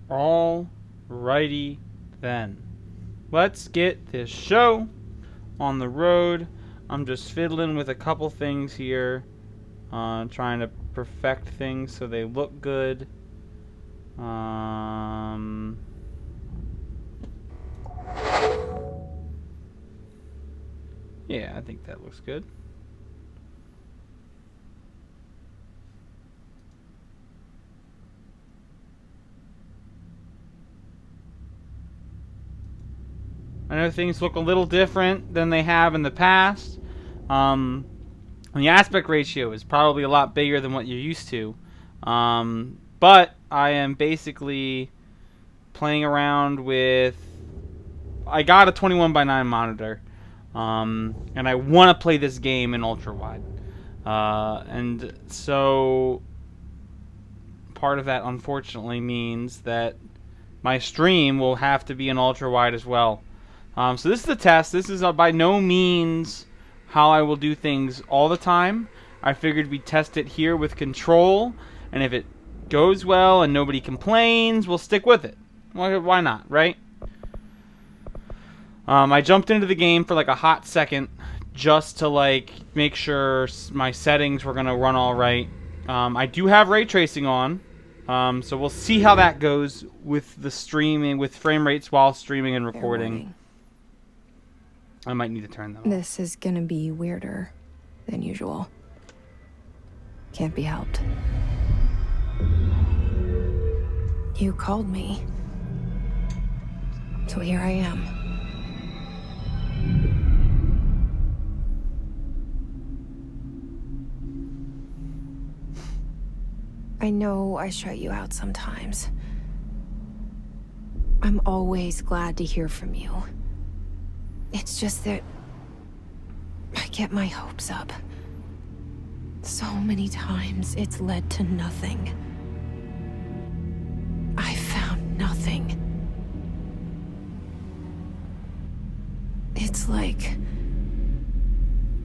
Alrighty then. Let's get this show on the road. I'm just fiddling with a couple things here. Trying to perfect things so they look good. Yeah, I think that looks good. I know things look a little different than they have in the past. And the aspect ratio is probably a lot bigger than what you're used to. But I am basically playing around with... I got a 21:9 monitor. And I want to play this game in ultra wide. And so part of that unfortunately means that my stream will have to be in ultra wide as well. So this is a test. This is by no means how I will do things all the time. I figured we'd test it here with control, and if it goes well and nobody complains, we'll stick with it. Why not, right? I jumped into the game for like a hot second just to like make sure my settings were gonna run all right. I do have ray tracing on, so we'll see how that goes with the streaming, with frame rates while streaming and recording. I might need to turn them off. This is gonna be weirder than usual. Can't be helped. You called me. So here I am. I know I shut you out sometimes. I'm always glad to hear from you. It's just that I get my hopes up. So many times it's led to nothing. I found nothing. It's like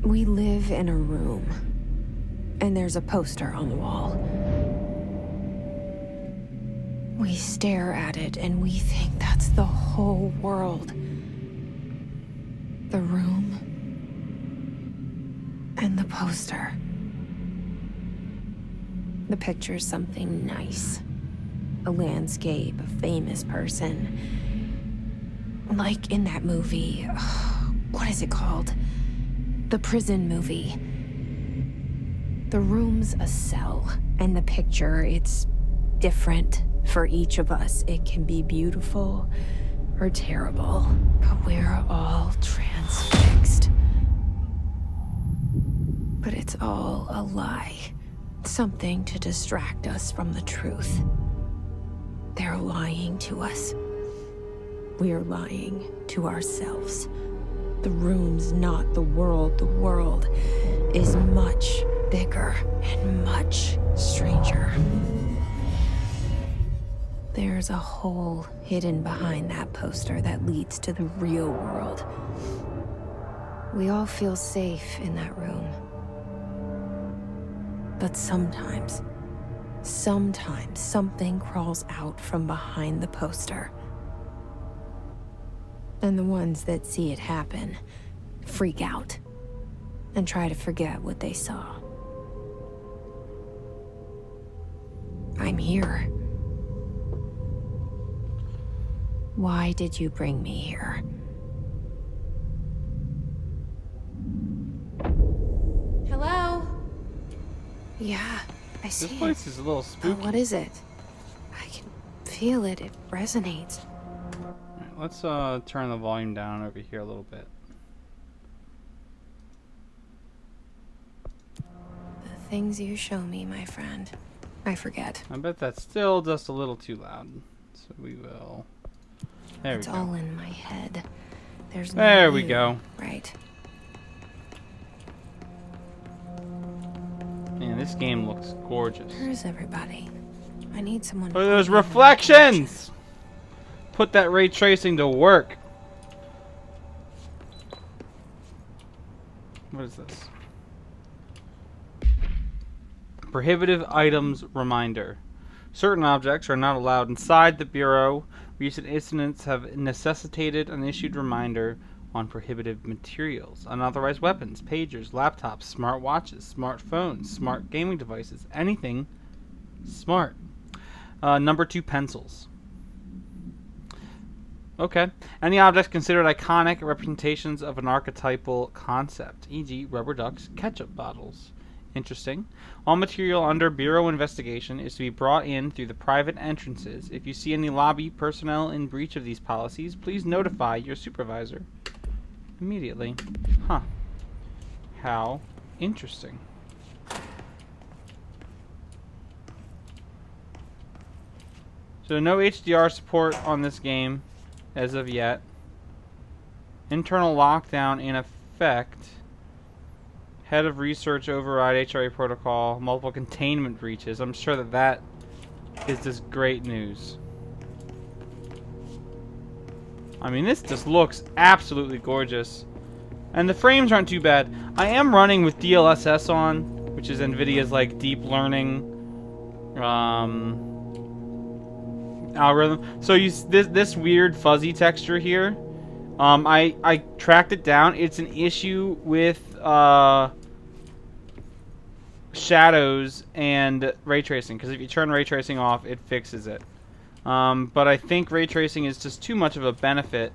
we live in a room and there's a poster on the wall. We stare at it and we think that's the whole world. The room and the poster. The picture's something nice. A landscape, a famous person. Like in that movie, what is it called? The prison movie. The room's a cell, and the picture, it's different for each of us. It can be beautiful or terrible, but we're all transfixed. But it's all a lie. Something to distract us from the truth. They're lying to us. We're lying to ourselves. The room's not the world. The world is much bigger and much stranger. There's a hole hidden behind that poster that leads to the real world. We all feel safe in that room. But sometimes something crawls out from behind the poster. And the ones that see it happen freak out and try to forget what they saw. I'm here. Why did you bring me here? Hello? Yeah, I see This place is a little spooky. What is it? I can feel it. It resonates. Alright, let's turn the volume down over here a little bit. The things you show me, my friend, I forget. I bet that's still just a little too loud. So we will... There It's we go. all in my head. There's There no we you, go. Right. Man, this game looks gorgeous. Where's everybody? I need someone to Look at those put me in reflections! Put that ray tracing to work. What is this? Prohibitive items reminder. Certain objects are not allowed inside the Bureau. Recent incidents have necessitated an issued reminder on prohibited materials. Unauthorized weapons, pagers, laptops, smart watches, smartphones, smart gaming devices, anything smart. Number 2, pencils. Okay. Any objects considered iconic representations of an archetypal concept, e.g., rubber ducks, ketchup bottles. Interesting. All material under Bureau investigation is to be brought in through the private entrances. If you see any lobby personnel in breach of these policies, please notify your supervisor immediately. Huh. How interesting. So no HDR support on this game as of yet. Internal lockdown in effect. Head of research override HRA protocol. Multiple containment breaches. I'm sure that is just great news. I mean, this just looks absolutely gorgeous. And the frames aren't too bad. I am running with DLSS on, which is NVIDIA's like deep learning algorithm. So this weird fuzzy texture here. I tracked it down. It's an issue with shadows and ray tracing, because if you turn ray tracing off, it fixes it. But I think ray tracing is just too much of a benefit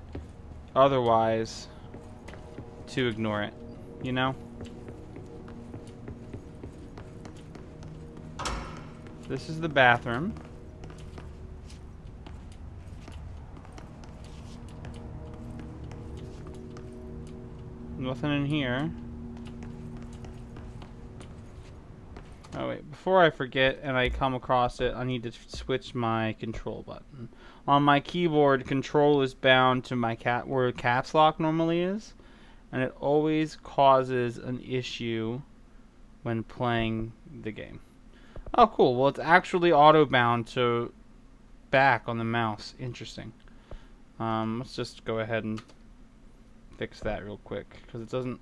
otherwise to ignore it, you know? This is the bathroom. Nothing in here. Oh wait, before I forget and I come across it, I need to switch my control button. On my keyboard, control is bound to my where caps lock normally is, and it always causes an issue when playing the game. Oh cool, well it's actually auto bound to back on the mouse. Interesting. Let's just go ahead and fix that real quick, because it doesn't,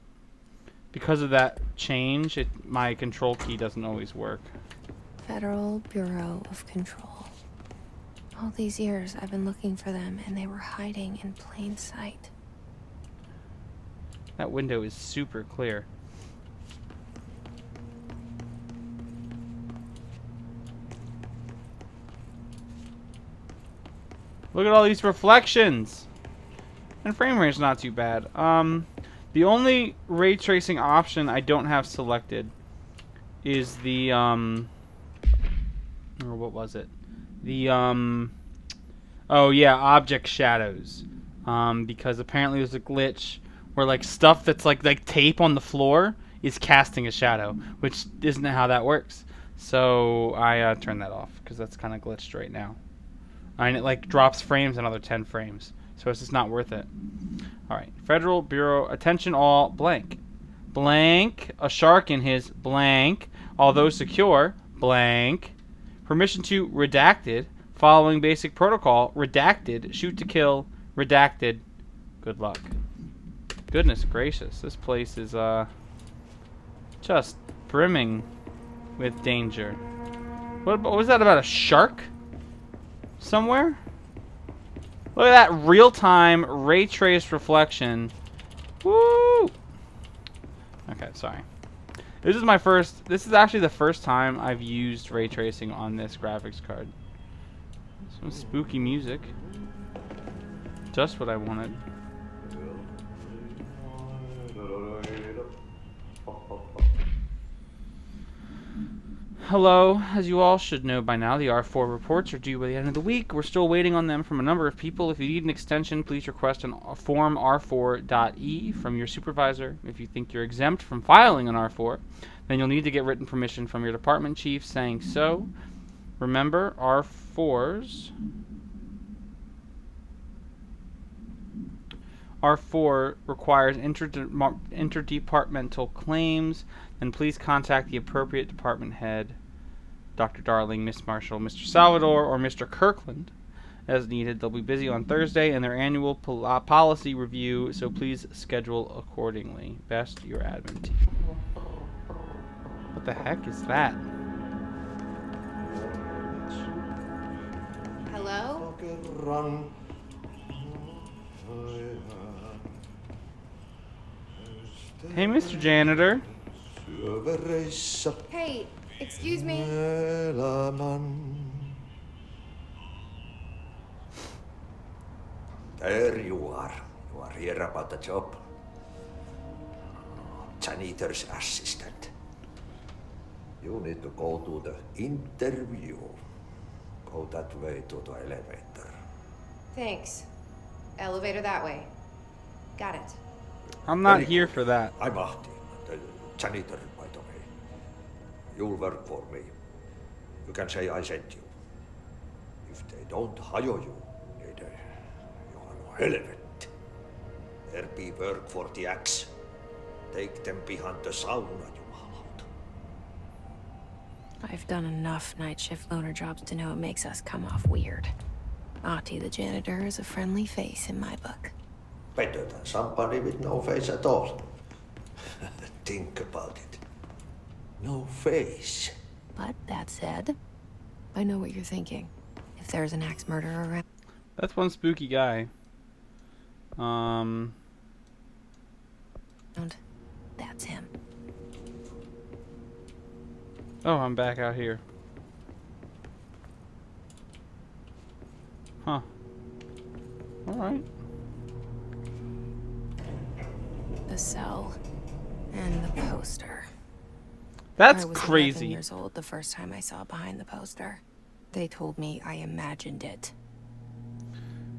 because of that change, my control key doesn't always work. Federal Bureau of Control. All these years I've been looking for them, and they were hiding in plain sight. That window is super clear. Look at all these reflections! And frame rate's not too bad. The only ray tracing option I don't have selected is the or what was it? The oh yeah, object shadows. Because apparently there's a glitch where like stuff that's like tape on the floor is casting a shadow, which isn't how that works. So I turned that off because that's kind of glitched right now. And it like drops frames another 10 frames. So it's just not worth it. Alright. Federal Bureau. Attention all. Blank. Blank. A shark in his blank. Although secure. Blank. Permission to redacted. Following basic protocol. Redacted. Shoot to kill. Redacted. Good luck. Goodness gracious. This place is just brimming with danger. What was that about? A shark? Somewhere? Look at that real-time ray trace reflection. Woo! Okay, sorry. This is actually the first time I've used ray tracing on this graphics card. Some spooky music. Just what I wanted. Hello. As you all should know by now, the R4 reports are due by the end of the week. We're still waiting on them from a number of people. If you need an extension, please request a form R4.E from your supervisor. If you think you're exempt from filing an R4, then you'll need to get written permission from your department chief saying so. Remember, R4 requires interdepartmental claims, and please contact the appropriate department head, Dr. Darling, Miss Marshall, Mr. Salvador, or Mr. Kirkland, as needed. They'll be busy on Thursday in their annual policy review, so please schedule accordingly. Best, your admin team. What the heck is that? kerran. Hey, Mr. Janitor. Syövereissä Hey, excuse me. elämän. There you are. You are here about the job. Janitor's assistant. You need to go to the interview. Go that way to the elevator. Thanks. Elevator that way. Got it. I'm not Very here good. for that. I'm Ahti, the janitor, by the way. You'll work for me. You can say I sent you. If they don't hire you, you are helvet. There be work for the axe. Take them behind the sauna, jumalauta. I've done enough night shift loner jobs to know it makes us come off weird. Ahti the janitor is a friendly face in my book. Better than somebody with no face at all. Think about it. No face. But that said, I know what you're thinking. If there's an axe murderer around... That's one spooky guy. That's him. Oh, I'm back out here. Huh. Alright. The cell and the poster. That's I was 11 crazy. years old the first time I saw behind the poster. They told me I imagined it.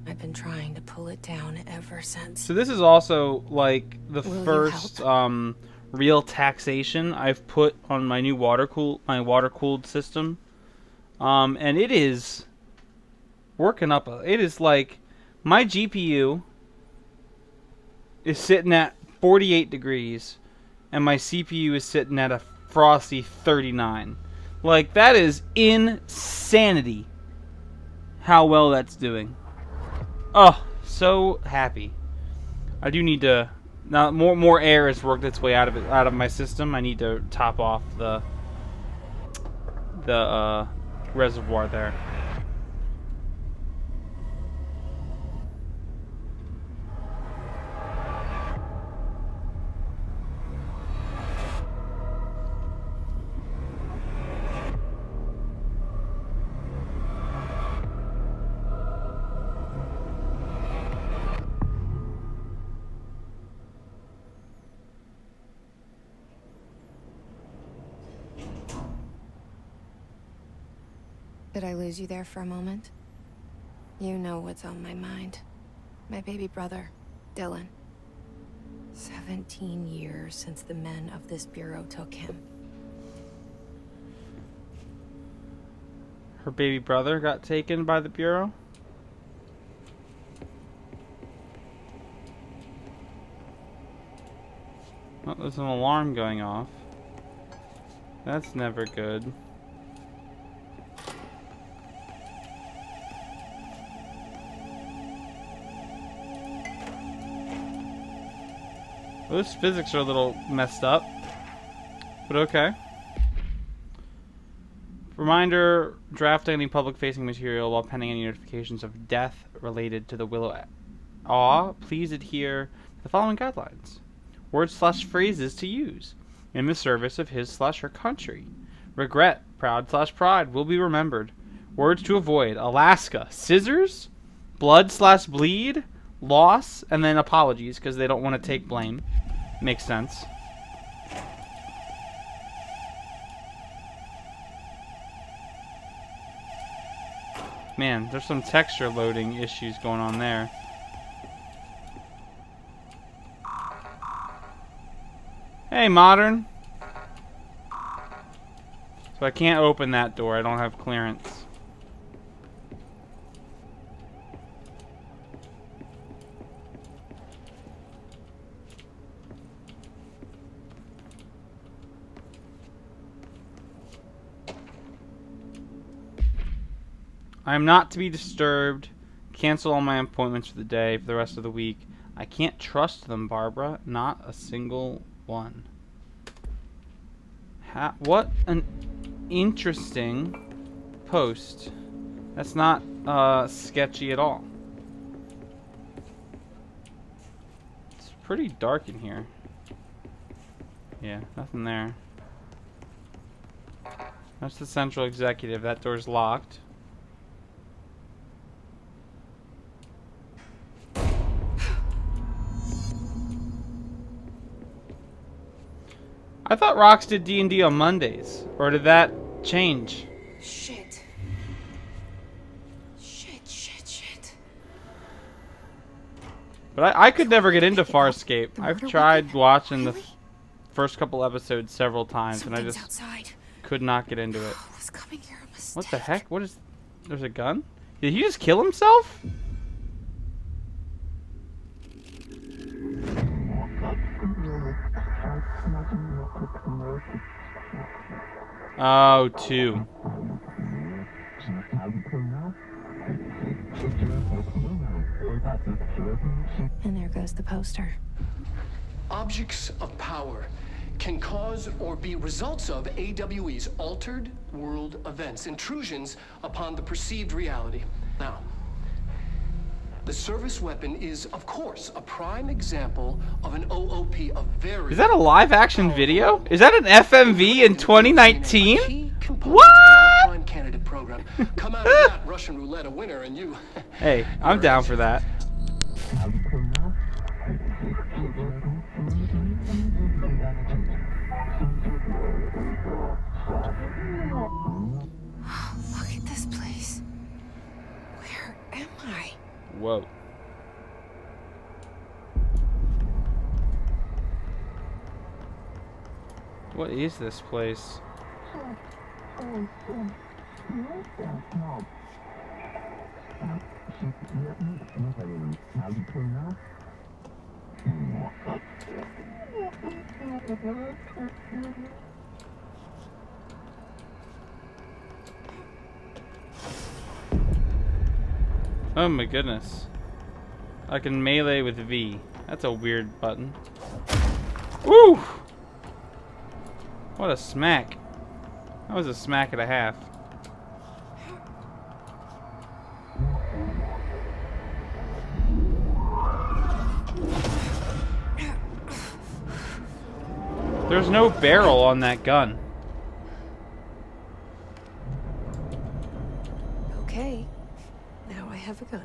I've been trying to pull it down ever since. So this is also like the Will you first help? real taxation I've put on my new water cooled system. And it is working up. It is like my GPU is sitting at 48 degrees and my CPU is sitting at a frosty 39. Like, that is insanity how well that's doing. Oh, so happy. I do need to... Now, more air has worked its way out of my system. I need to top off the reservoir there. Did I lose you there for a moment? You know what's on my mind. My baby brother, Dylan. 17 years since the men of this bureau took him. Her baby brother got taken by the Bureau? Oh, there's an alarm going off. That's never good. Those physics are a little messed up, but okay. Reminder, draft any public-facing material while pending any notifications of death related to the Willow Awe. Please adhere to the following guidelines. Words/phrases to use in the service of his/her country. Regret, proud/pride will be remembered. Words to avoid: Alaska, scissors, blood/bleed, loss, and then apologies because they don't want to take blame. Makes sense. Man, there's some texture loading issues going on there. Hey, Modern. So I can't open that door. I don't have clearance. I am not to be disturbed. Cancel all my appointments for the day, for the rest of the week. I can't trust them, Barbara. Not a single one. What an interesting post. That's not sketchy at all. It's pretty dark in here. Yeah, nothing there. That's the central executive. That door's locked. I thought Rox did D&D on Mondays. Or did that change? Shit. Shit. But I could never get into Farscape. The I've murder tried weapon? watching the Really? first couple episodes several times, and I Something's just outside. could not get into it. I was coming here a mistake. What the heck? What is... There's a gun? Did he just kill himself? Oh, two. And there goes the poster. Objects of power can cause or be results of AWE's altered world events, intrusions upon the perceived reality. Now, the service weapon is, of course, a prime example of an OOP, a very... Is that a live action video? Is that an FMV in 2019? key component What? of our prime candidate program. Come out of that Russian roulette a winner, and you... Hey, I'm down for that. Look at this place. Where am I? Whoa. What is this place? Oh my goodness. I can melee with V. That's a weird button. Woo! What a smack. That was a smack and a half. There's no barrel on that gun. Okay. Now I have a gun.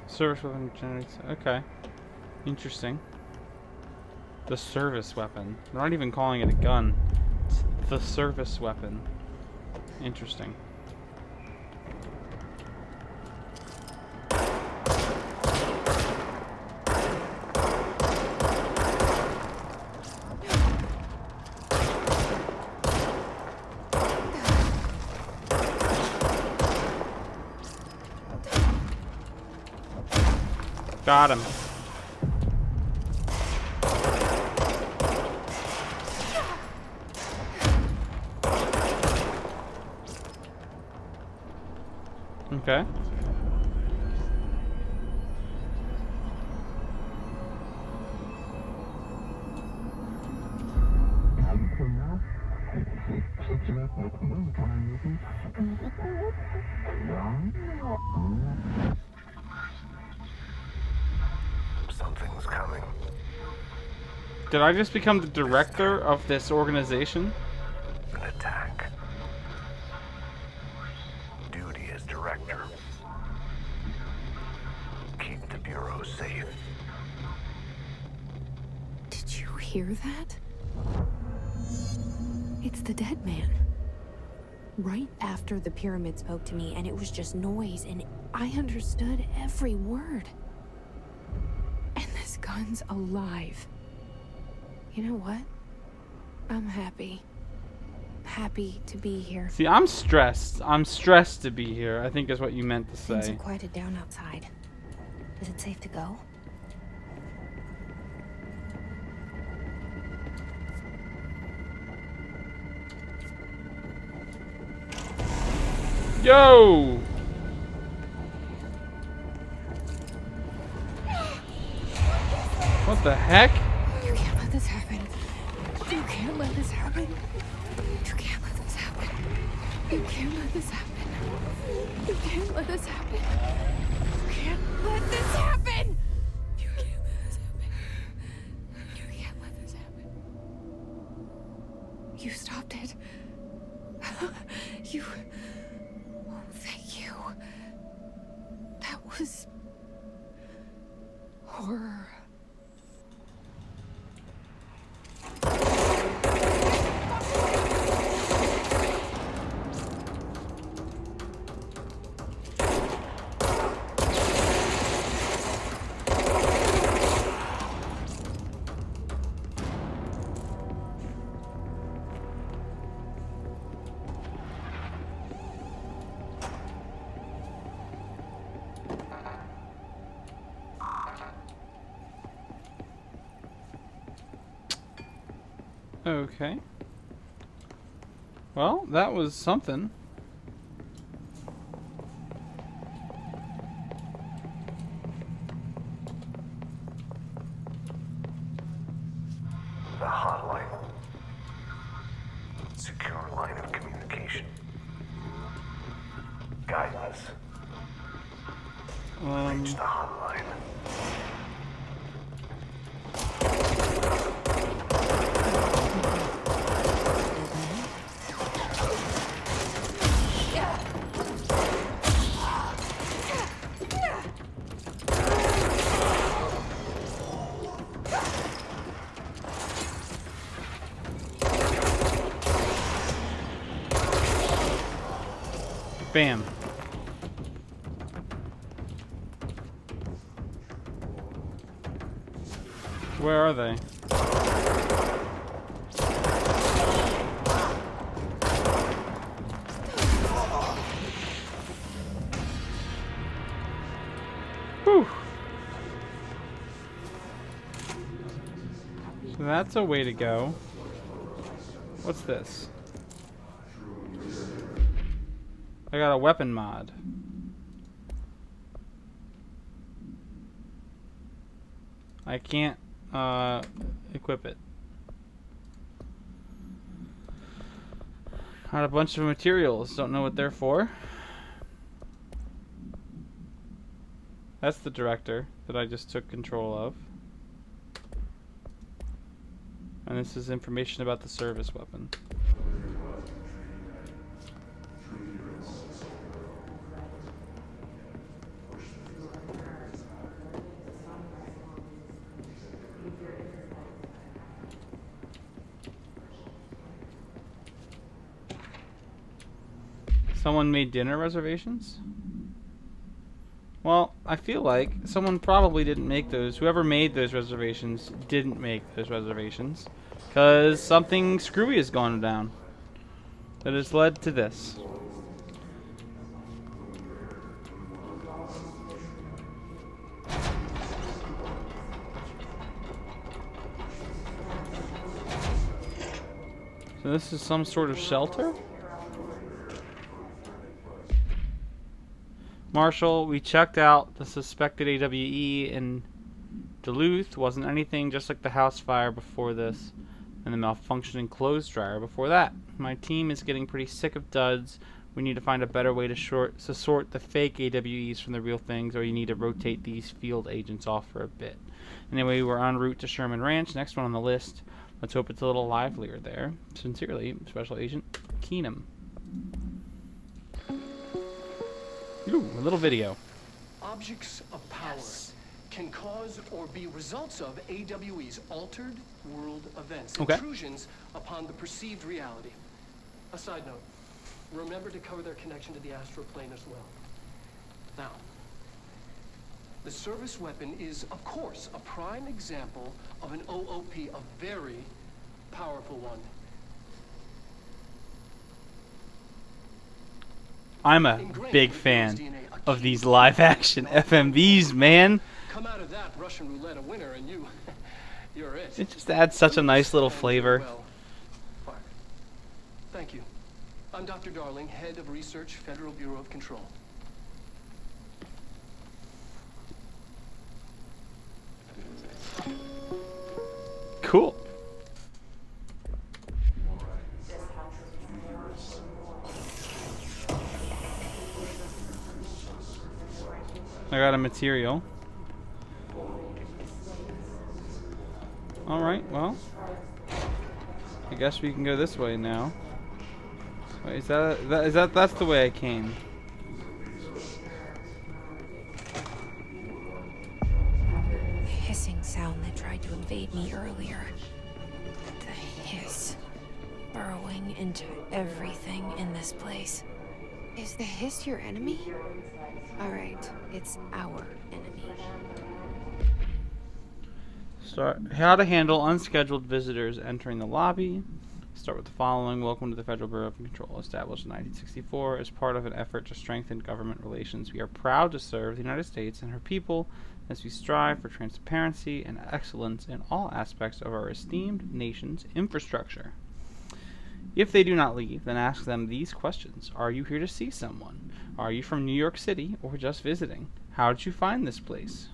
Service weapon generates. Okay. Interesting. The service weapon. They're not even calling it a gun. It's the service weapon. Interesting. Got him. Okay. Something's coming. Did I just become the director of this organization? An attack. Duty as director. Keep the Bureau safe. Did you hear that? It's the dead man. Right after the pyramid spoke to me, and it was just noise, and I understood every word. And this gun's alive. You know what? I'm happy. Happy to be here. See, I'm stressed. I'm stressed to be here, I think is what you meant to Things say. have quieted down outside. Is it safe to go? Yo! What the heck? You can't let this happen. You can't let this happen. You can't let this happen. You can't let this happen. You can't let this happen. You can't let this happen. You can't let this happen. You can't let this happen. You stopped it. You. Oh, thank you. That was horror. Okay. Well, that was something. The hotline. Secure line of communication. Guidance. Reach the hotline. Bam. Where are they? Whew. So that's a way to go. What's this? I got a weapon mod. I can't equip it. Got a bunch of materials, don't know what they're for. That's the director that I just took control of. And this is information about the service weapon. Someone made dinner reservations? Well, I feel like someone probably didn't make those. Whoever made those reservations didn't make those reservations. Because something screwy has gone down that has led to this. So this is some sort of shelter? Marshall, we checked out the suspected AWE in Duluth. Wasn't anything, just like the house fire before this and the malfunctioning clothes dryer before that. My team is getting pretty sick of duds. We need to find a better way to sort the fake AWEs from the real things, or you need to rotate these field agents off for a bit. Anyway, we're en route to Sherman Ranch. Next one on the list. Let's hope it's a little livelier there. Sincerely, Special Agent Keenum. Ooh, a little video. Objects of power can cause or be results of AWE's altered world events, intrusions upon the perceived reality. A side note, remember to cover their connection to the astral plane as well. Now, the service weapon is, of course, a prime example of an OOP, a very powerful one. I'm a big fan of these live-action FMVs, man. Come out of that Russian roulette a winner, and you're it. It just adds such a nice little flavor. Well, fine. Thank you. I'm Dr. Darling, head of research, Federal Bureau of Control. Cool. I got a material. Alright, well. I guess we can go this way now. Wait, that's the way I came. The hissing sound that tried to invade me earlier. The hiss. Burrowing into everything in this place. Is the hiss your enemy? Alright, it's our enemy. Start how to handle unscheduled visitors entering the lobby. Start with the following. Welcome to the Federal Bureau of Control, established in 1964 as part of an effort to strengthen government relations. We are proud to serve the United States and her people as we strive for transparency and excellence in all aspects of our esteemed nation's infrastructure. If they do not leave, then ask them these questions. Are you here to see someone? Are you from New York City or just visiting? How did you find this place?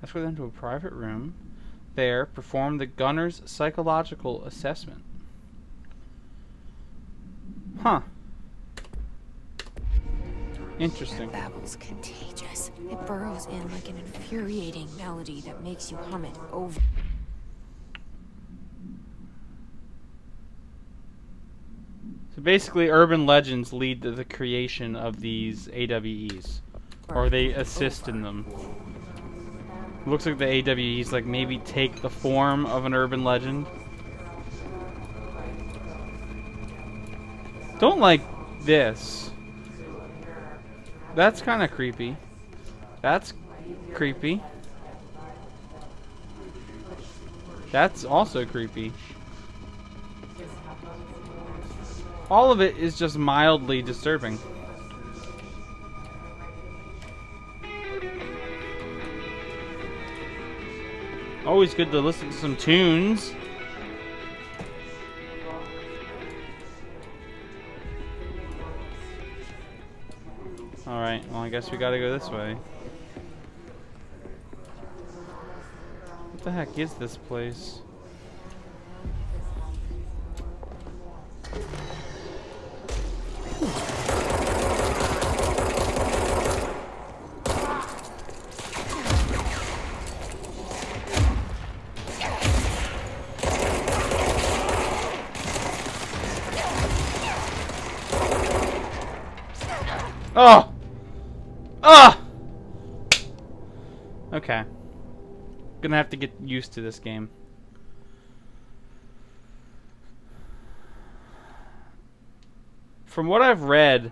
Escort them to a private room. There, perform the gunner's psychological assessment. Huh. Interesting. That babble's contagious. It burrows in like an infuriating melody that makes you hum it over. So basically, urban legends lead to the creation of these AWEs. Or they assist in them. It looks like the AWEs like maybe take the form of an urban legend. Don't like this. That's kind of creepy. That's creepy. That's also creepy. All of it is just mildly disturbing. Always good to listen to some tunes. Alright, well I guess we gotta go this way. What the heck is this place? Oh! Ah! Okay. Gonna have to get used to this game. From what I've read,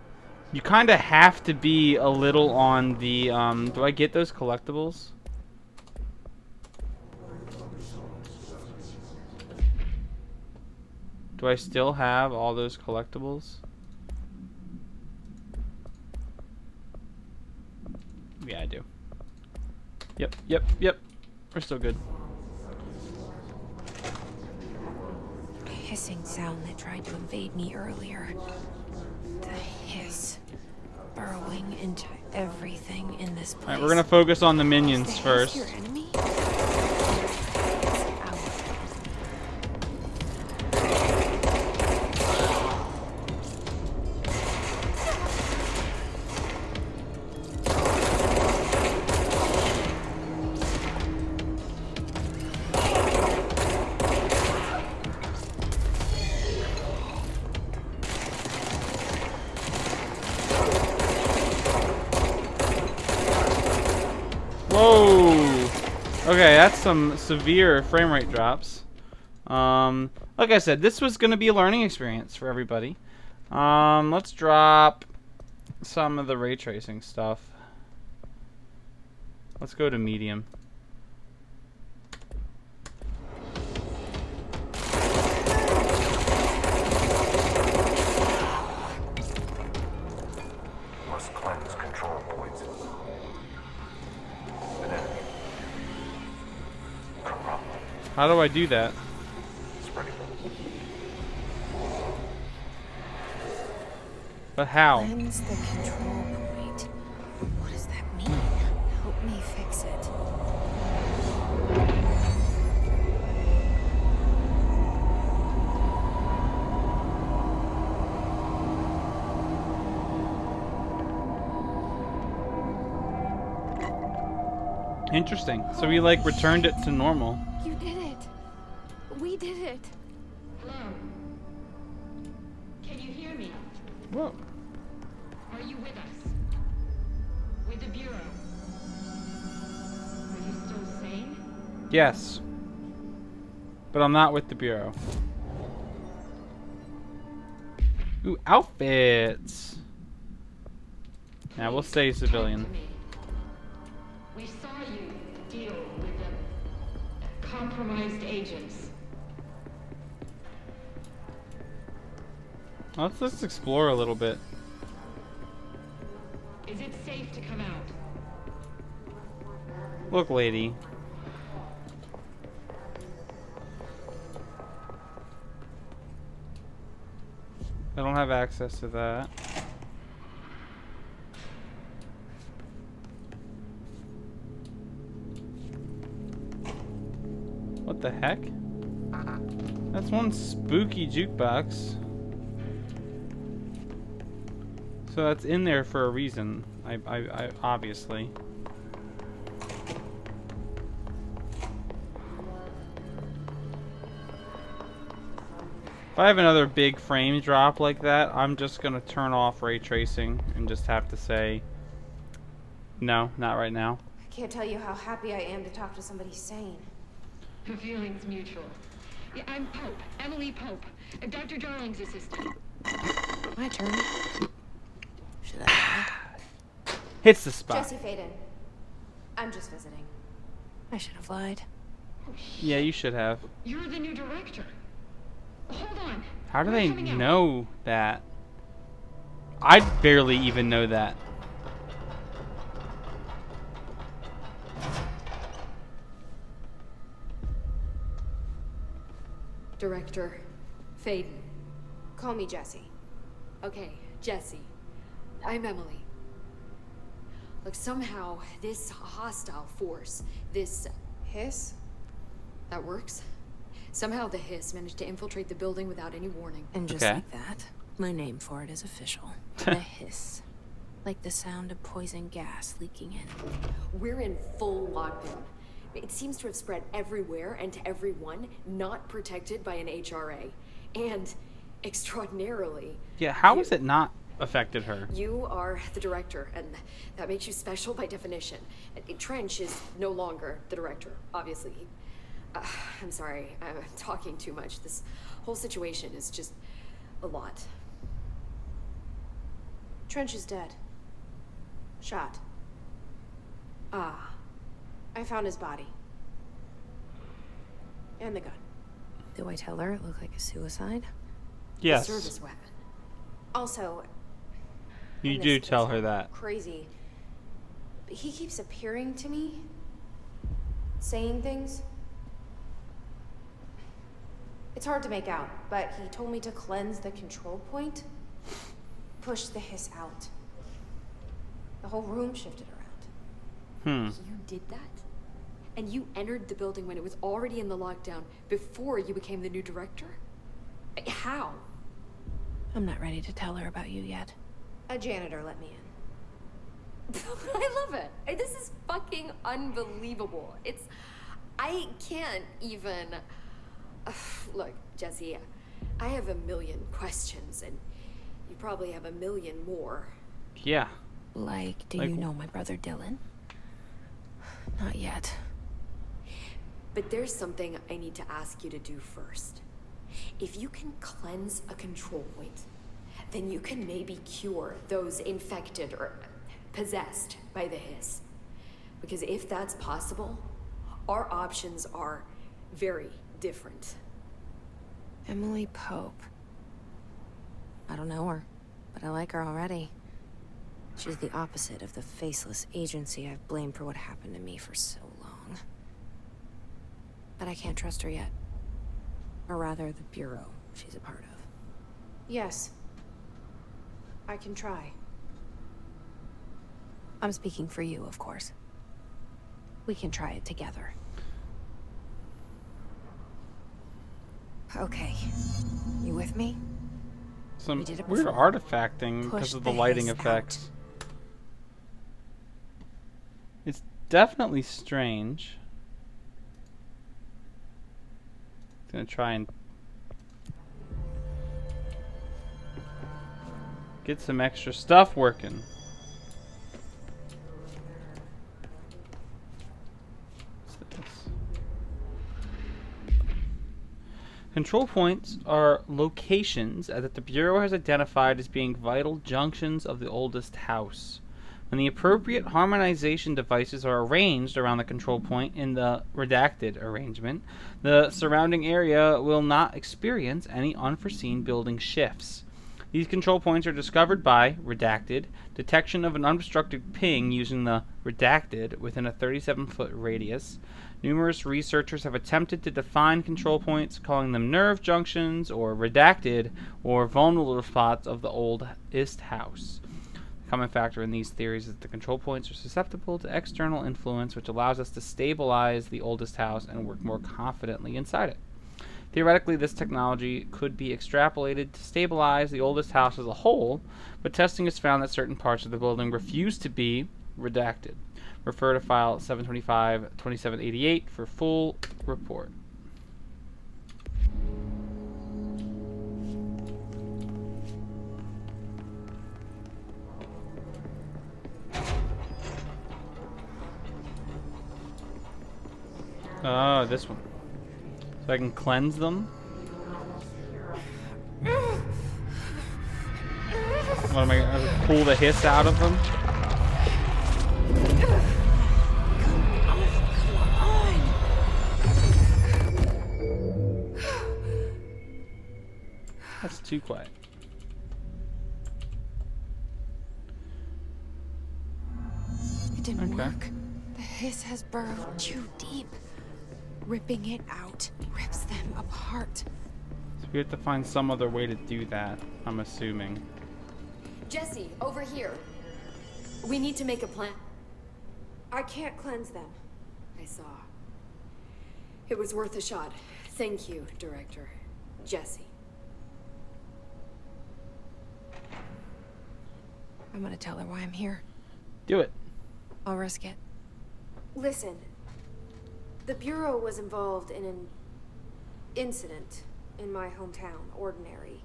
you kind of have to be a little on the, do I get those collectibles? Do I still have all those collectibles? Yeah, I do. Yep. We're still good. Hissing sound that tried to invade me earlier. The hiss. Burrowing into everything in this place. Alright, we're gonna focus on the minions Is the first. hiss your enemy? Whoa! Okay, that's some severe frame rate drops. Like I said, this was going to be a learning experience for everybody. Let's drop some of the ray tracing stuff. Let's go to medium. Must cleanse control points. An enemy. Corrupt. How do I do that? Spreading But how? Cleanse the control point. What does that mean? Help me fix it. Interesting. So we like returned it to normal. You did it. We did it. Hello? Can you hear me? Whoa. Are you with us? With the Bureau? Are you still sane? Yes. But I'm not with the Bureau. Ooh, outfits. Now we'll stay civilian. Talk to me. We saw you deal with the compromised agents. Let's explore a little bit. Is it safe to come out? Look, lady. I don't have access to that. What the heck? That's one spooky jukebox. So that's in there for a reason. I obviously. If I have another big frame drop like that, I'm just gonna turn off ray tracing and just have to say, no, not right now. I can't tell you how happy I am to talk to somebody sane. The feeling's mutual. Yeah, I'm Pope, Emily Pope, Dr. Darling's assistant. My turn. Should I? Hits the spot. Jesse Faden. I'm just visiting. I should have lied. Yeah, you should have. You're the new director. Hold on. How do We're they coming out. know that? I barely even know that. Director Faden. Call me Jesse. Okay, Jesse. I'm Emily. Look, somehow this hostile force, this Hiss? that works. Somehow the hiss managed to infiltrate the building without any warning. And just Okay. like that, my name for it is official. The hiss. Like the sound of poison gas leaking in. We're in full lockdown. It seems to have spread everywhere and to everyone, not protected by an HRA. And extraordinarily, Yeah, how has it not affected her? you are the director, and that makes you special by definition. Trench is no longer the director, obviously. I'm sorry, I'm talking too much. This whole situation is just a lot. Trench is dead. Shot. Ah, I found his body. And the gun. Do I tell her it looked like a suicide? Yes, service weapon. Also, you and do this tell is her that. Crazy. But he keeps appearing to me, saying things. It's hard to make out, but he told me to cleanse the control point, push the hiss out. The whole room shifted around. You did that? And you entered the building when it was already in the lockdown before you became the new director? How? I'm not ready to tell her about you yet. A janitor let me in. I love it. This is fucking unbelievable. I can't even. Look, Jesse, I have a million questions, and you probably have a million more. Yeah. Like, do Like- you know my brother Dylan? Not yet. But there's something I need to ask you to do first. If you can cleanse a control point, then you can maybe cure those infected or possessed by the hiss. Because if that's possible, our options are very different. Emily Pope. I don't know her, but I like her already. She's the opposite of the faceless agency I've blamed for what happened to me for so long. But I can't trust her yet. Or rather, the Bureau she's a part of. Yes. I can try. I'm speaking for you, of course. We can try it together. Okay. You with me? Some We did it weird before. artifacting because Push of the the lighting hiss effects. It's definitely strange. Gonna try and get some extra stuff working. What's this? Control points are locations that the Bureau has identified as being vital junctions of the oldest house. When the appropriate harmonization devices are arranged around the control point in the redacted arrangement, the surrounding area will not experience any unforeseen building shifts. These control points are discovered by redacted detection of an unobstructed ping using the redacted within a 37-foot radius. Numerous researchers have attempted to define control points, calling them nerve junctions or redacted or vulnerable spots of the oldest house. The common factor in these theories is that the control points are susceptible to external influence, which allows us to stabilize the oldest house and work more confidently inside it. Theoretically, this technology could be extrapolated to stabilize the oldest house as a whole, but testing has found that certain parts of the building refuse to be redacted. Refer to file 725-2788 for full report. Oh, this one. So I can cleanse them. What am I gonna pull the hiss out of them? That's too quiet. It didn't work. The hiss has burrowed too deep. Ripping it out rips them apart. So we have to find some other way to do that, I'm assuming. Jesse, over here. We need to make a plan. I can't cleanse them. I saw. It was worth a shot. Thank you, Director. Jesse. I'm gonna tell her why I'm here. Do it. I'll risk it. Listen. The Bureau was involved in an incident in my hometown, Ordinary.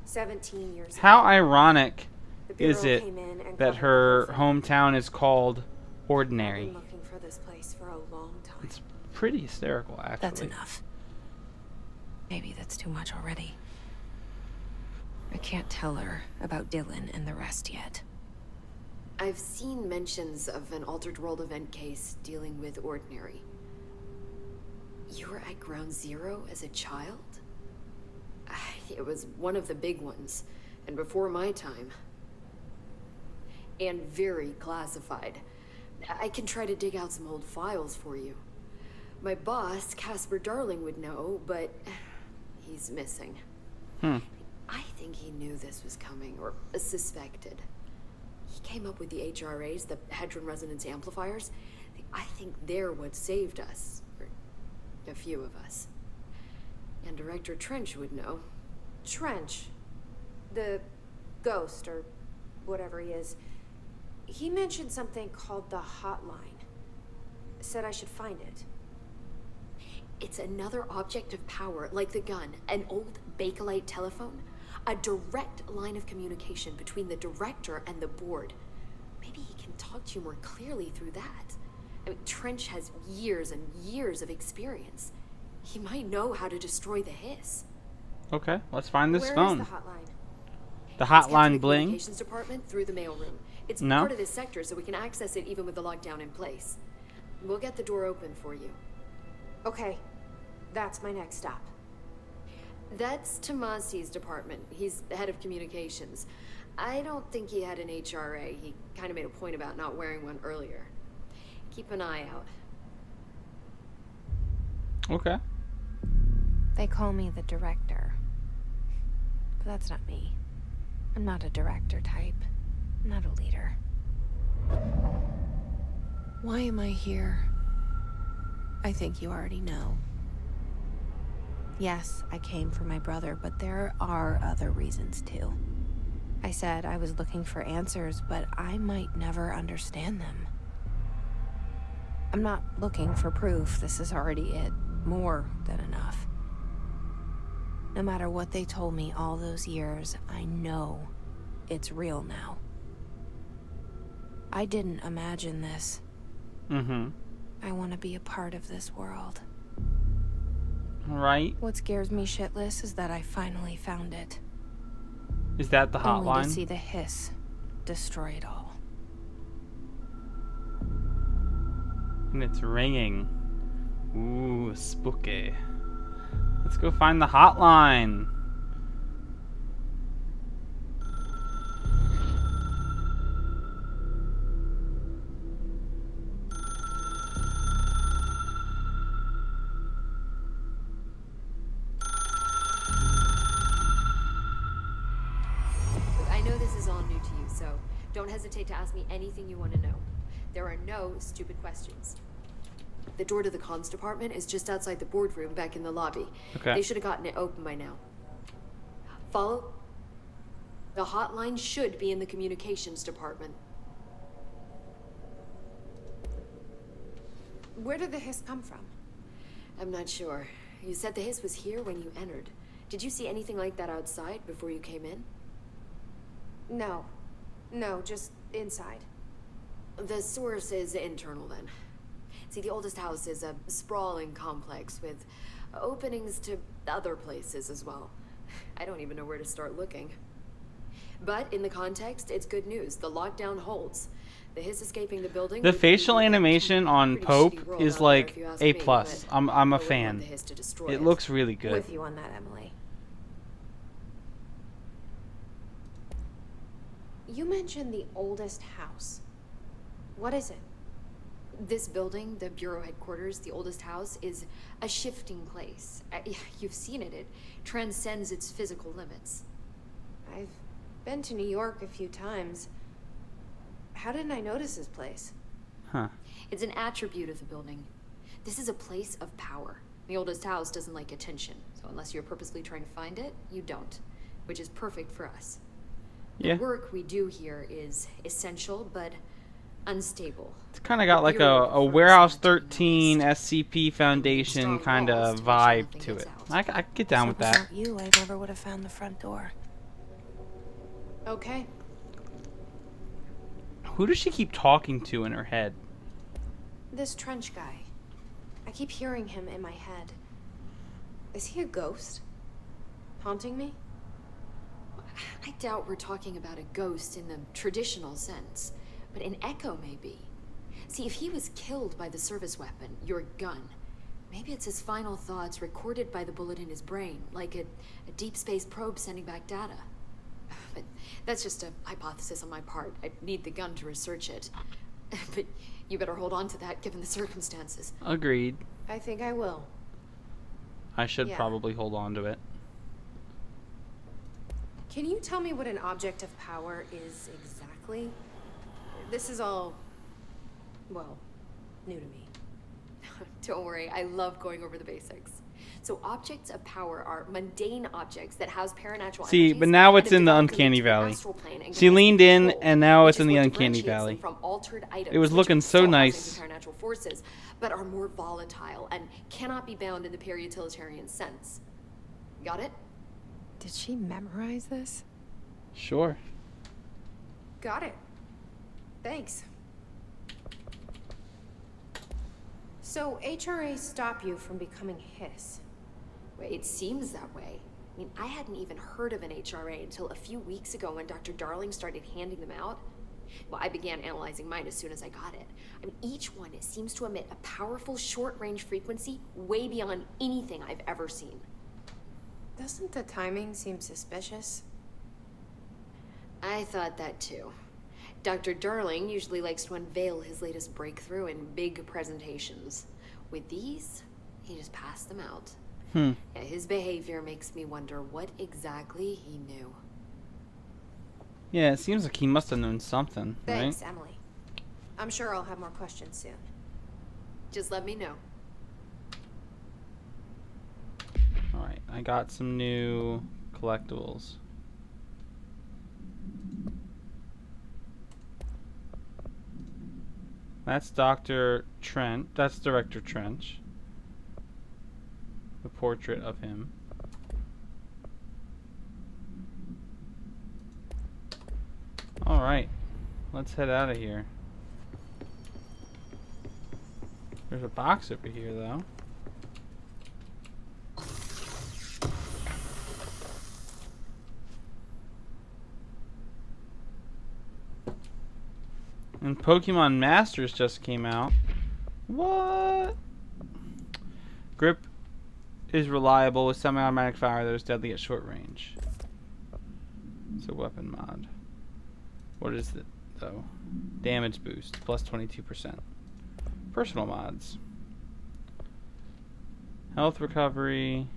17 years ago. How ironic The Bureau is it came in and that covered her the whole thing. hometown is called I've Ordinary? been looking for this place for a long time. It's pretty hysterical, actually. That's enough. Maybe that's too much already. I can't tell her about Dylan and the rest yet. I've seen mentions of an Altered World event case dealing with Ordinary. You were at Ground Zero as a child? It was one of the big ones, and before my time. And very classified. I can try to dig out some old files for you. My boss, Casper Darling, would know, but he's missing. I think he knew this was coming, or suspected. He came up with the HRAs, the Hadron Resonance Amplifiers. I think they're what saved us. Or a few of us. And Director Trench would know. Trench. The ghost, or whatever he is. He mentioned something called the hotline. Said I should find it. It's another object of power, like the gun, an old Bakelite telephone. A direct line of communication between the director and the board. Maybe he can talk to you more clearly through that. I mean, Trench has years and years of experience. He might know how to destroy the hiss. Okay, let's find this Where phone. is the hotline? The It's kept in hotline the bling. communications department through the mailroom. It's No? part of this sector, so we can access it even with the lockdown in place. We'll get the door open for you. Okay. That's my next stop. That's Tomasi's department. He's the head of communications. I don't think he had an HRA. He kind of made a point about not wearing one earlier. Keep an eye out. Okay. They call me the director. But that's not me. I'm not a director type. I'm not a leader. Why am I here? I think you already know. Yes, I came for my brother, but there are other reasons too. I said I was looking for answers, but I might never understand them. I'm not looking for proof. This is already it. More than enough. No matter what they told me all those years, I know it's real now. I didn't imagine this. Mm-hmm. I want to be a part of this world. Right. What scares me shitless is that I finally found it. Is that the Only to hotline? see the hiss destroy it all. And it's ringing. Ooh, spooky. Let's go find the hotline. Look, I know this is all new to you, so don't hesitate to ask me anything you want to know. There are no stupid questions. The door to the comms department is just outside the boardroom back in the lobby. Okay. They should have gotten it open by now. Follow. The hotline should be in the communications department. Where did the hiss come from? I'm not sure. You said the hiss was here when you entered. Did you see anything like that outside before you came in? No. No, just inside. The source is internal then. See, the oldest house is a sprawling complex with openings to other places as well. I don't even know where to start looking. But in the context, it's good news. The lockdown holds. The hiss escaping the building. The facial animation on Pretty Pope shitty world is out there, like if you ask A+. me, but I'm I a wouldn't want fan. the hiss to destroy It looks really good. With you on that, Emily. You mentioned the oldest house. What is it? This building, the Bureau headquarters, the oldest house, is a shifting place. You've seen it. It transcends its physical limits. I've been to New York a few times. How didn't I notice this place? Huh. It's an attribute of the building. This is a place of power. The oldest house doesn't like attention, so unless you're purposely trying to find it, you don't, which is perfect for us. Yeah. The work we do here is essential, but unstable. It's kind of got like Bureau a prefers Warehouse not to be 13 noticed. SCP Foundation Strong kind walls of to make sure vibe nothing to gets it. out. I could get down with that. Without you, I never would have found the front door. Okay. Who does she keep talking to in her head? This trench guy. I keep hearing him in my head. Is he a ghost? Haunting me? I doubt we're talking about a ghost in the traditional sense, but an echo maybe. See, if he was killed by the service weapon, your gun, maybe it's his final thoughts recorded by the bullet in his brain, like a deep space probe sending back data. But that's just a hypothesis on my part. I need the gun to research it. But you better hold on to that given the circumstances. Agreed. I think I will. I should Yeah. probably hold on to it. Can you tell me what an object of power is exactly? This is all, well, new to me. Don't worry, I love going over the basics. So objects of power are mundane objects that house paranatural See, energies but now and it's have in the developed a uncanny link to the valley. astral plane and She can leaned be in, controlled, and now which it's in is the what uncanny differentiates valley. them from altered items, It was which looking so still have nice. links to paranatural forces, but are more volatile and cannot be bound in the peri-utilitarian sense. Got it? Did she memorize this? Sure. Got it. Thanks. So HRA stop you from becoming Hiss? Well, it seems that way. I mean, I hadn't even heard of an HRA until a few weeks ago when Dr. Darling started handing them out. Well, I began analyzing mine as soon as I got it. I mean, each one seems to emit a powerful short-range frequency way beyond anything I've ever seen. Doesn't the timing seem suspicious? I thought that too. Dr. Darling usually likes to unveil his latest breakthrough in big presentations. With these, he just passed them out. Yeah, his behavior makes me wonder what exactly he knew. Yeah, it seems like he must have known something, Thanks, right? Emily. I'm sure I'll have more questions soon. Just let me know. Alright, I got some new collectibles. That's Dr. Trent. That's Director Trench. The portrait of him. Alright, let's head out of here. There's a box over here, though. And Pokemon Masters just came out. What? Grip is reliable with semi-automatic fire that is deadly at short range. It's a weapon mod. What is it, though? Damage boost, plus 22%. Personal mods. Health recovery.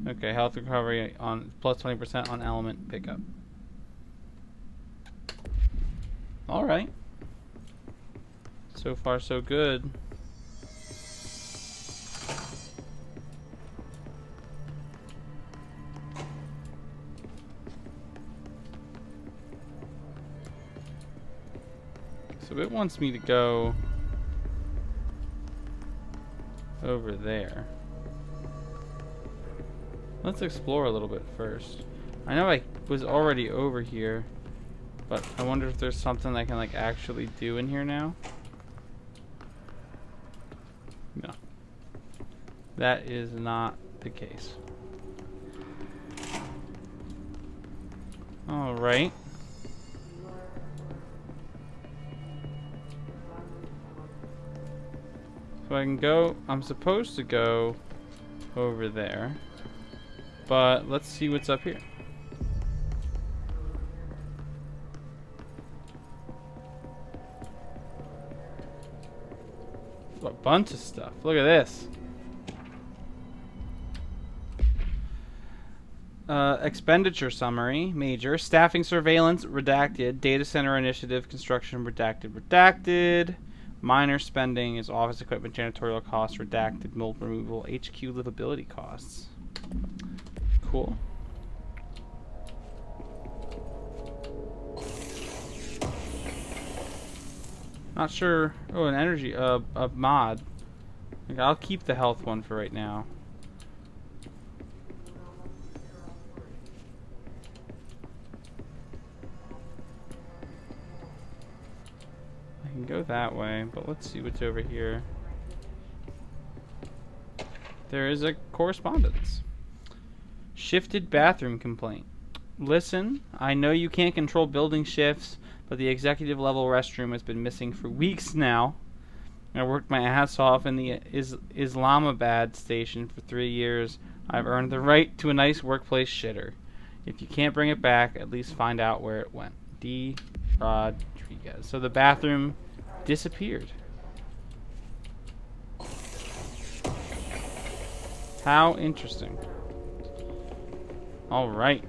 Okay, health recovery on plus 20% on element pickup. Alright. So far, so good. So it wants me to go over there. Let's explore a little bit first. I know I was already over here, but I wonder if there's something I can like actually do in here now. No. That is not the case. Alright. So I can go, I'm supposed to go over there, but let's see what's up here. A bunch of stuff. Look at this. Expenditure summary, major, staffing surveillance, redacted, data center initiative, construction, redacted, minor spending is office equipment, janitorial costs, redacted, mold removal, HQ livability costs. Cool. Not sure. Oh, an energy, a mod. Okay, I'll keep the health one for right now. I can go that way, but let's see what's over here. There is a correspondence. Shifted bathroom complaint. Listen, I know you can't control building shifts, but the executive level restroom has been missing for weeks now. I worked my ass off in the Islamabad station for 3 years. I've earned the right to a nice workplace shitter. If you can't bring it back, at least find out where it went. D. Rodriguez. So the bathroom disappeared. How interesting. Alright.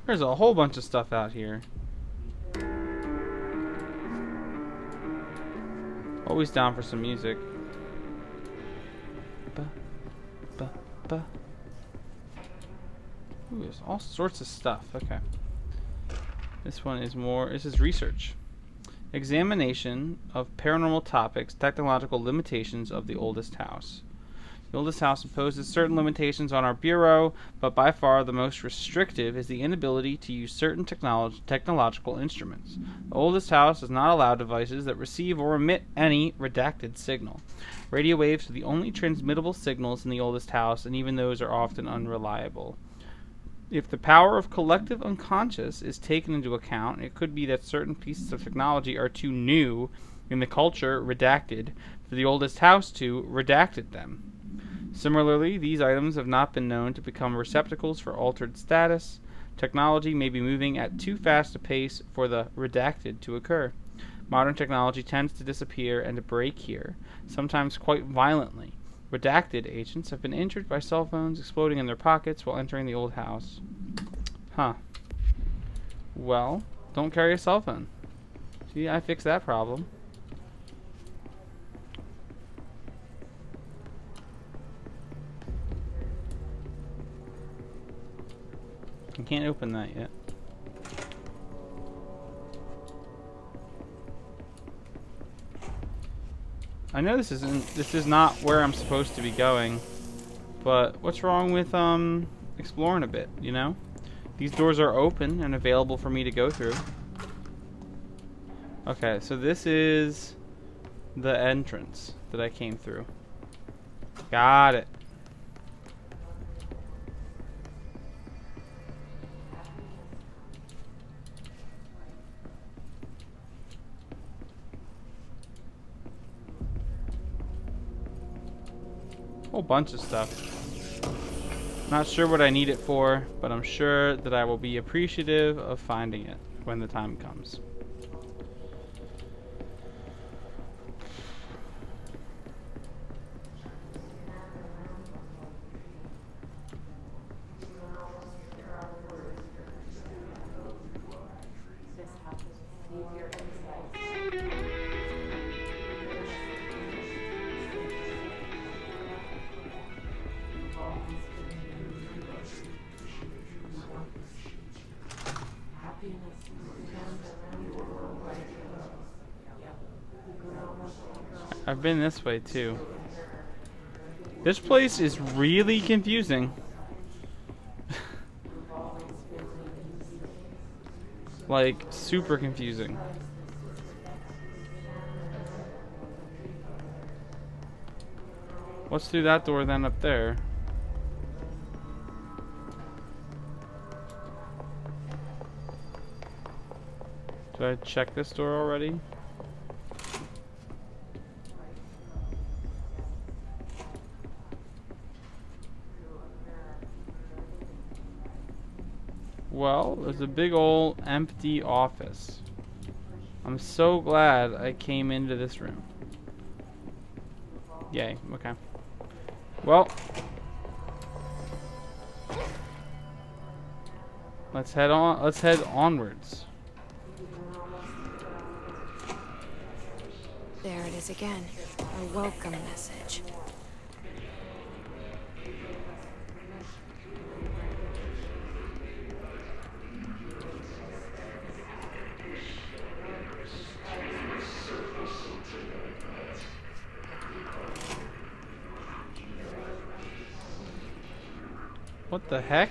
There's a whole bunch of stuff out here. Always down for some music. Ooh, there's all sorts of stuff. Okay. This one is more, this is research. Examination of paranormal topics, technological limitations of the oldest house. The oldest house imposes certain limitations on our bureau, but by far the most restrictive is the inability to use certain technological instruments. The oldest house does not allow devices that receive or emit any redacted signal. Radio waves are the only transmittable signals in the oldest house, and even those are often unreliable. If the power of collective unconscious is taken into account, it could be that certain pieces of technology are too new in the culture redacted for the oldest house to redacted them. Similarly, these items have not been known to become receptacles for altered status. Technology may be moving at too fast a pace for the redacted to occur. Modern technology tends to disappear and to break here, sometimes quite violently. Redacted agents have been injured by cell phones exploding in their pockets while entering the old house. Huh. Well, don't carry a cell phone. See, I fixed that problem. I can't open that yet. I know this is not where I'm supposed to be going, but what's wrong with exploring a bit, you know? These doors are open and available for me to go through. Okay, so this is the entrance that I came through. Got it. Whole bunch of stuff. Not sure what I need it for, but I'm sure that I will be appreciative of finding it when the time comes. I've been this way too. This place is really confusing. Like, super confusing. What's through that door then up there? Did I check this door already? Well, there's a big old empty office. I'm so glad I came into this room. Yay, okay. Well, let's head onwards. There it is again. A welcome message. What the heck?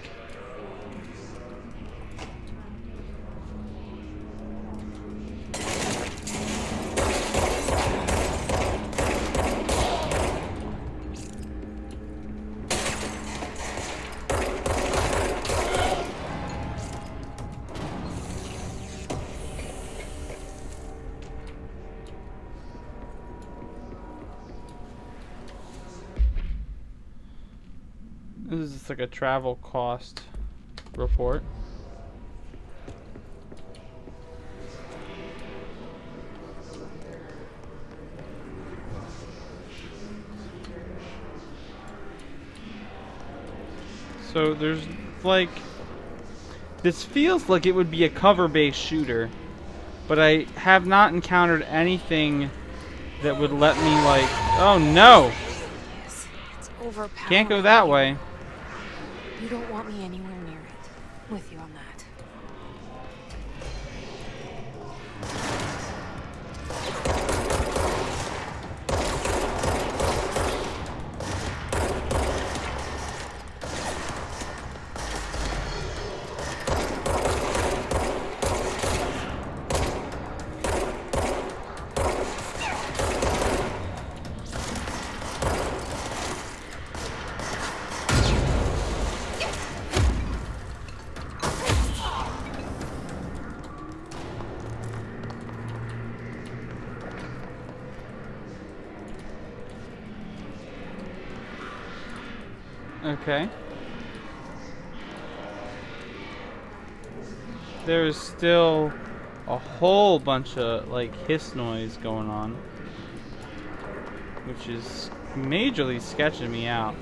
This is just like a travel cost report. So there's like, this feels like it would be a cover-based shooter, but I have not encountered anything that would let me like, oh no! Yes, it's overpowering. Can't go that way. You don't want me anywhere near it. With you on that. Okay. There is still a whole bunch of like hiss noise going on, which is majorly sketching me out.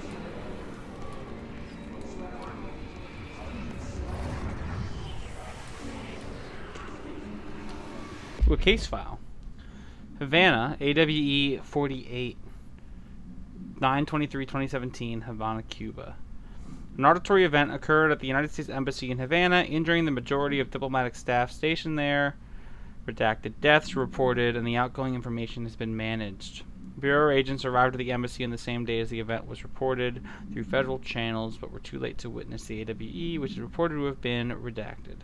Ooh, a case file. Havana, AWE 48, 9/23/2017, Havana, Cuba. An auditory event occurred at the United States Embassy in Havana, injuring the majority of diplomatic staff stationed there. Redacted deaths reported, and the outgoing information has been managed. Bureau agents arrived at the embassy on the same day as the event was reported through federal channels, but were too late to witness the AWE, which is reported to have been redacted.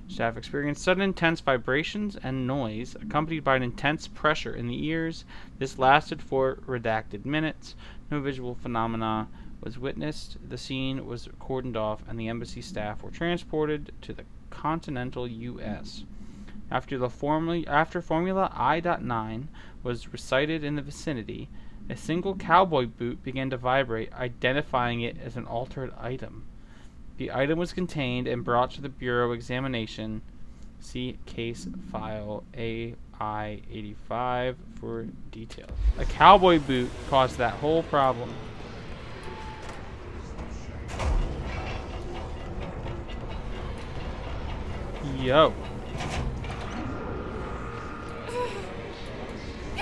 Staff experienced sudden intense vibrations and noise, accompanied by an intense pressure in the ears. This lasted for redacted minutes. No visual phenomena was witnessed. The scene was cordoned off, and the embassy staff were transported to the continental U.S. After Formula I.9 was recited in the vicinity, a single cowboy boot began to vibrate, identifying it as an altered item. The item was contained and brought to the Bureau examination. See case file AI85 for details. A cowboy boot caused that whole problem. Yo.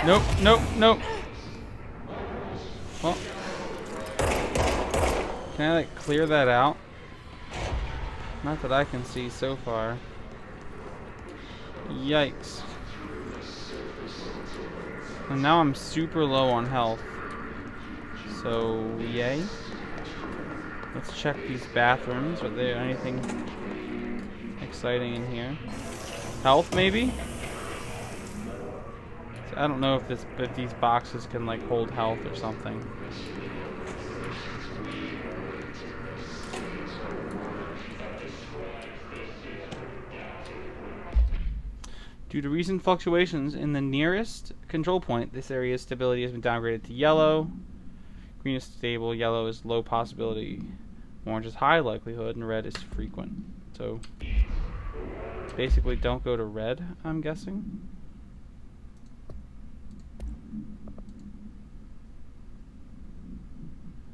Nope, nope, nope. Well, can I like clear that out? Not that I can see so far. Yikes. And now I'm super low on health. So, yay. Let's check these bathrooms. Are there anything exciting in here? Health, maybe? I don't know if these boxes can like hold health or something. Due to recent fluctuations in the nearest control point, this area's stability has been downgraded to yellow. Green is stable, yellow is low possibility, orange is high likelihood, and red is frequent. So basically don't go to red, I'm guessing.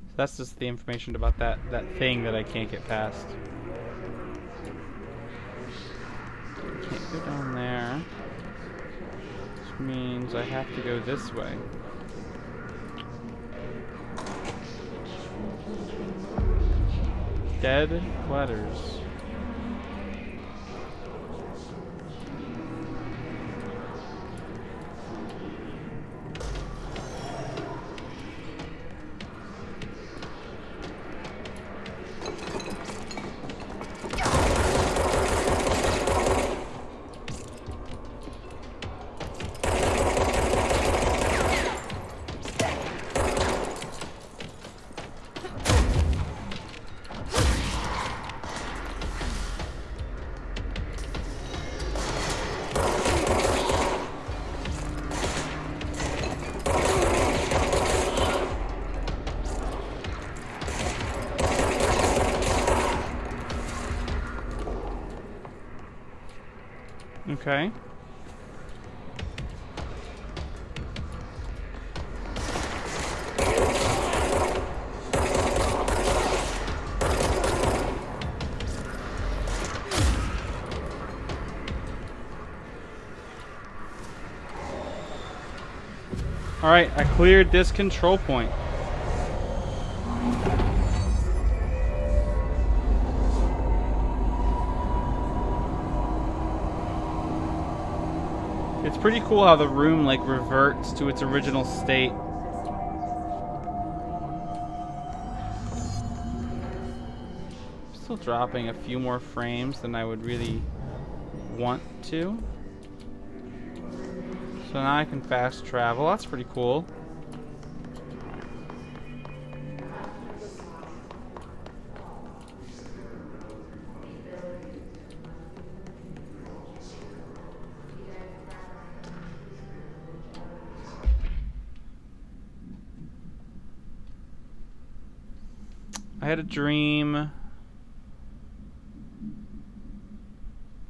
So that's just the information about that thing that I can't get past. Can't go down there, which means I have to go this way. Dead letters. Okay. Alright, I cleared this control point. It's pretty cool how the room like reverts to its original state. Still dropping a few more frames than I would really want to. So now I can fast travel. That's pretty cool. I had a dream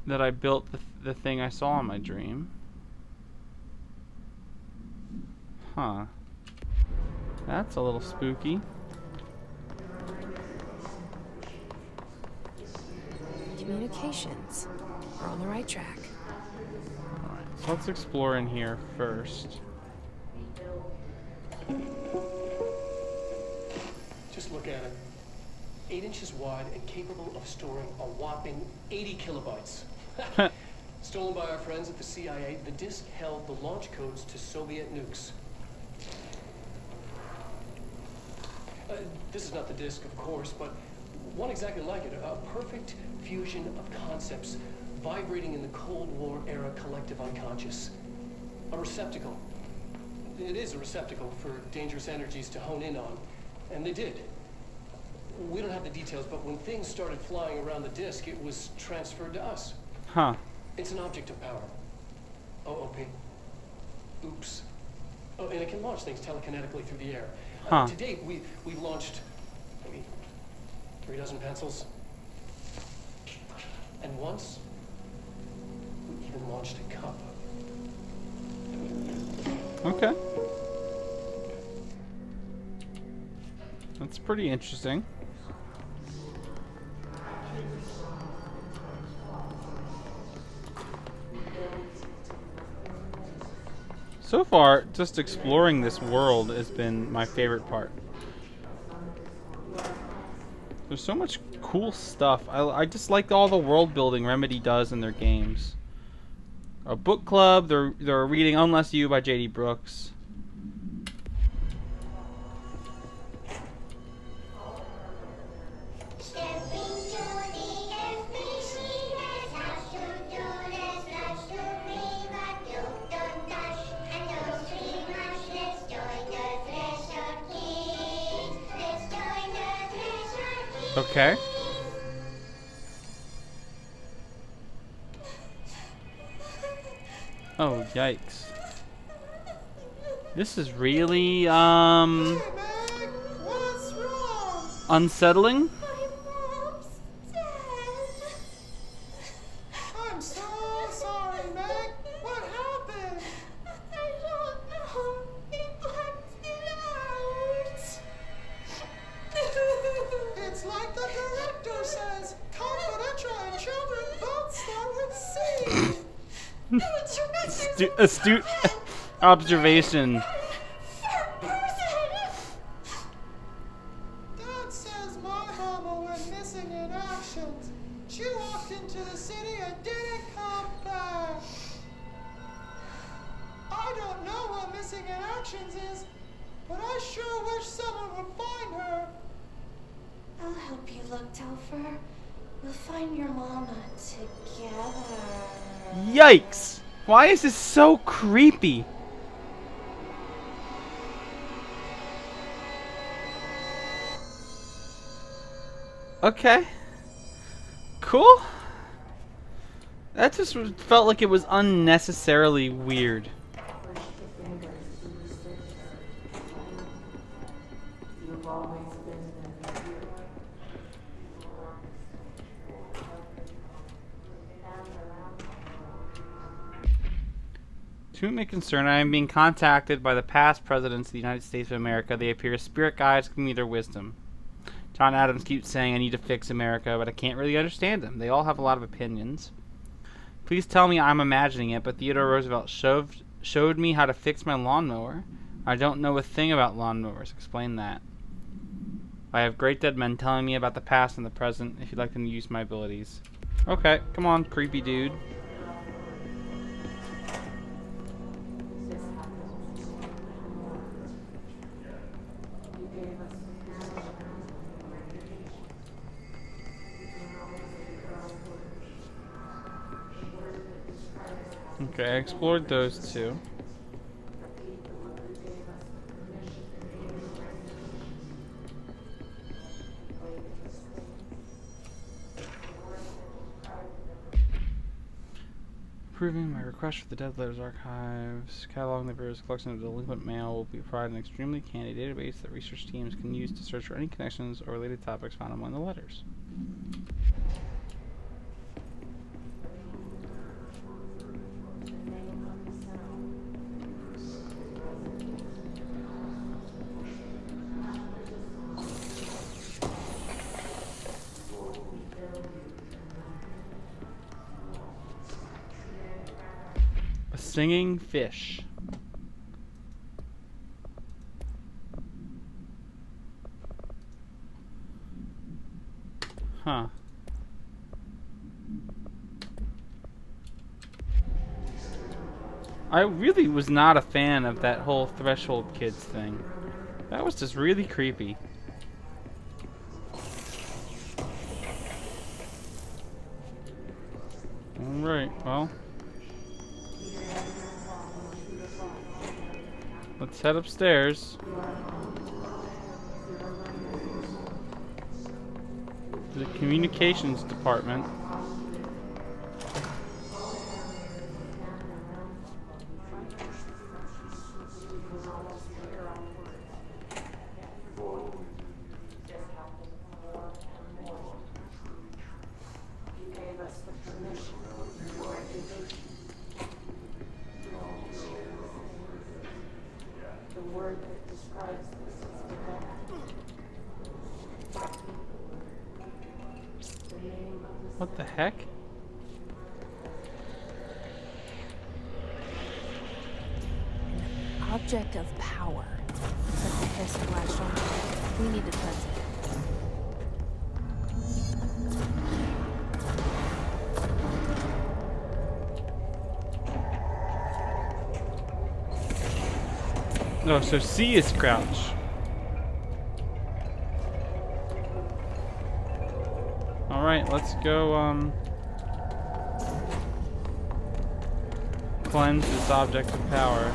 that I built the thing I saw in my dream. Huh. That's a little spooky. Communications. We're on the right track. Alright, so let's explore in here first. Just look at it. 8 inches wide and capable of storing a whopping 80 kilobytes. Stolen by our friends at the CIA, the disk held the launch codes to Soviet nukes. This is not the disk, of course, but one exactly like it. A perfect fusion of concepts vibrating in the Cold War era collective unconscious. A receptacle. It is a receptacle for dangerous energies to hone in on. And they did. We don't have the details, but when things started flying around the disk, it was transferred to us. Huh. It's an object of power. OOP. Oops. Oh, and it can launch things telekinetically through the air. Huh. To date, we've launched maybe 3 dozen pencils. And once, we even launched a cup. Okay. That's pretty interesting. So far, just exploring this world has been my favorite part. There's so much cool stuff. I just like all the world building Remedy does in their games. A book club. They're reading Unless You by J.D. Brooks. Okay. Oh, yikes. This is really, unsettling. I'm so sorry, Meg. What happened? I don't know. He blacked it out. It's like the director says. Confidential and children both start with C. Astute observation. Dad says my mama went missing in action. She walked into the city and didn't come back. I don't know what missing in actions is, but I sure wish someone would find her. I'll help you look, Telfer. We'll find your mama together. Yikes! Why is this so creepy? Okay. Cool. That just felt like it was unnecessarily weird. To whom it may concern, I am being contacted by the past presidents of the United States of America. They appear as spirit guides, giving me their wisdom. John Adams keeps saying I need to fix America, but I can't really understand them. They all have a lot of opinions. Please tell me I'm imagining it, but Theodore Roosevelt showed me how to fix my lawnmower. I don't know a thing about lawnmowers. Explain that. I have great dead men telling me about the past and the present, if you'd like them to use my abilities. Okay, come on, creepy dude. Okay, I explored those two. Approving my request for the Dead Letters Archives. Cataloging the various collection of delinquent mail will be provided an extremely handy database that research teams can use to search for any connections or related topics found among the letters. Singing fish. Huh. I really was not a fan of that whole Threshold Kids thing. That was just really creepy. Alright, well. Let's head upstairs. To the communications department. What the heck? Object of power. Looks like the hiss flashed on it. We need to cleanse it. Oh, so C is crouch. Alright, let's go, cleanse this object of power.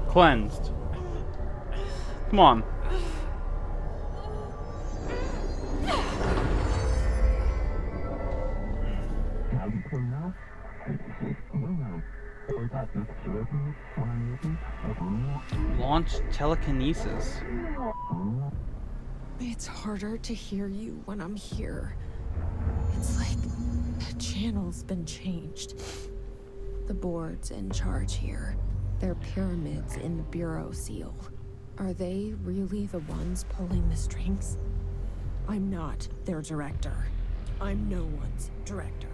Cleansed. Come on. Launch telekinesis. It's harder to hear you when I'm here. It's like the channel's been changed. The board's in charge here. They're pyramids in the Bureau seal. Are they really the ones pulling the strings? I'm not their director. I'm no one's director.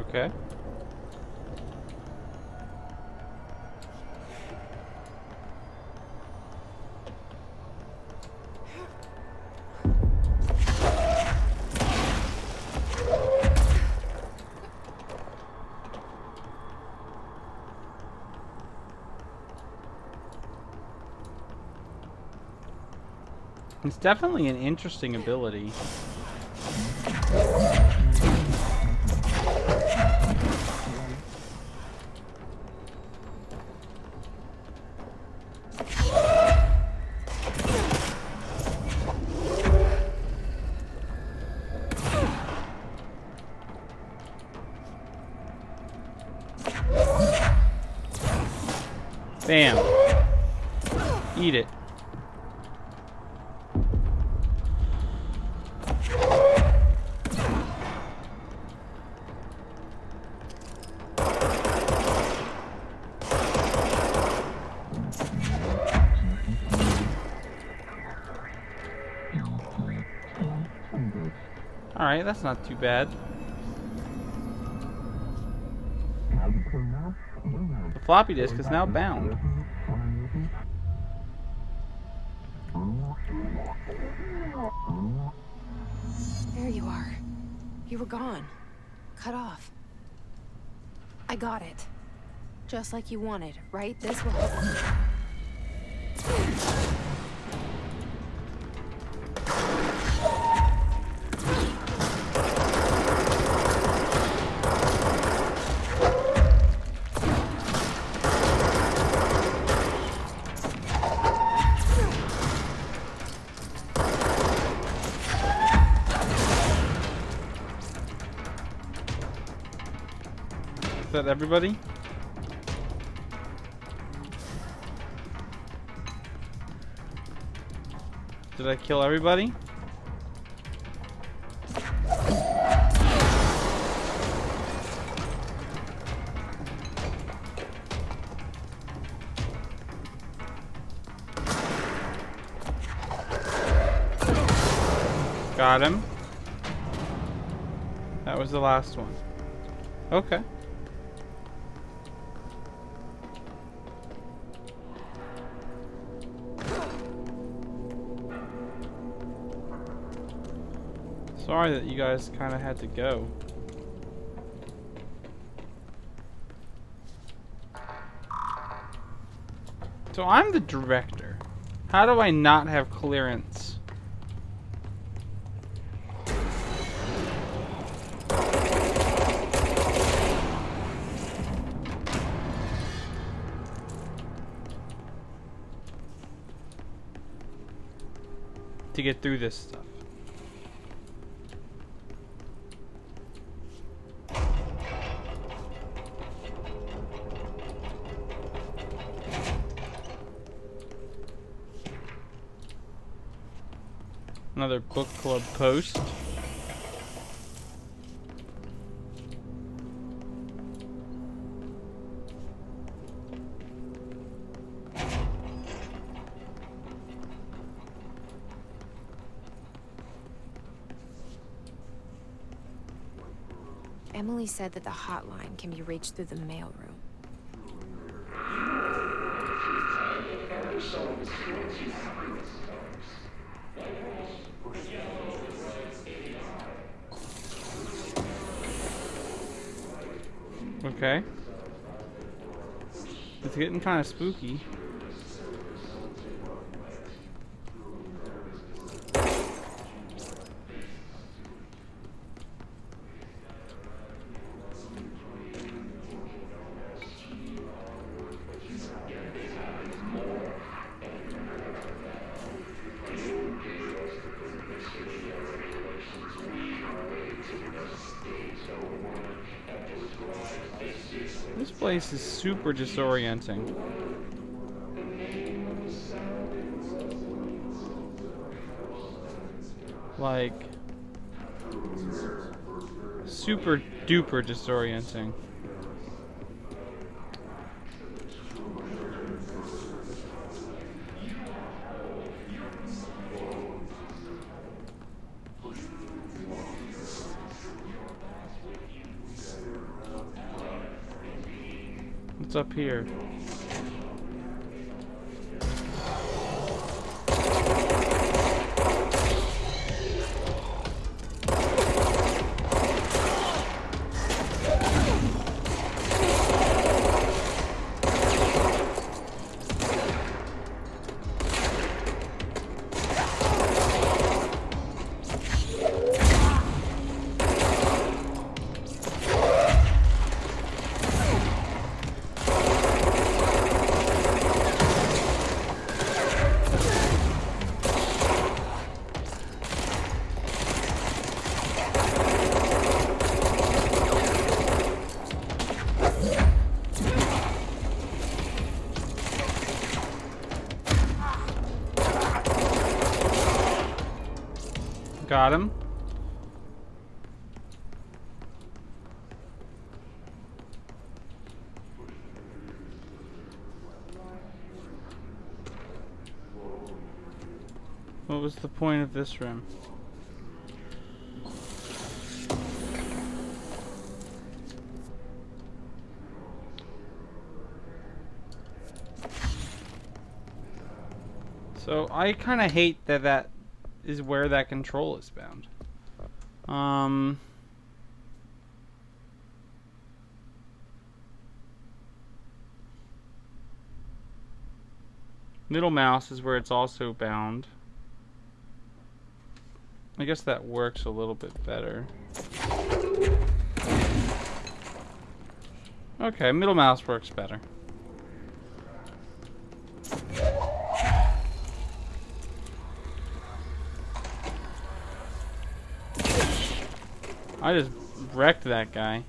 Okay. It's definitely an interesting ability. Bam. Eat it. Alright, that's not too bad. The floppy disk is now bound. There you are. You were gone. Cut off. I got it. Just like you wanted, right? This will help. that everybody? Did I kill everybody? Got him. That was the last one. Okay. Sorry that you guys kind of had to go. So I'm the director. How do I not have clearance? To get through this stuff. Another book club post. Emily said that the hotline can be reached through the mailroom. Okay. It's getting kind of spooky. This place is super disorienting. Like, super duper disorienting. What's up here? Got him. What was the point of this room? So I kind of hate that that is where that control is bound. Middle mouse is where it's also bound. I guess that works a little bit better. Okay, middle mouse works better. I just wrecked that guy.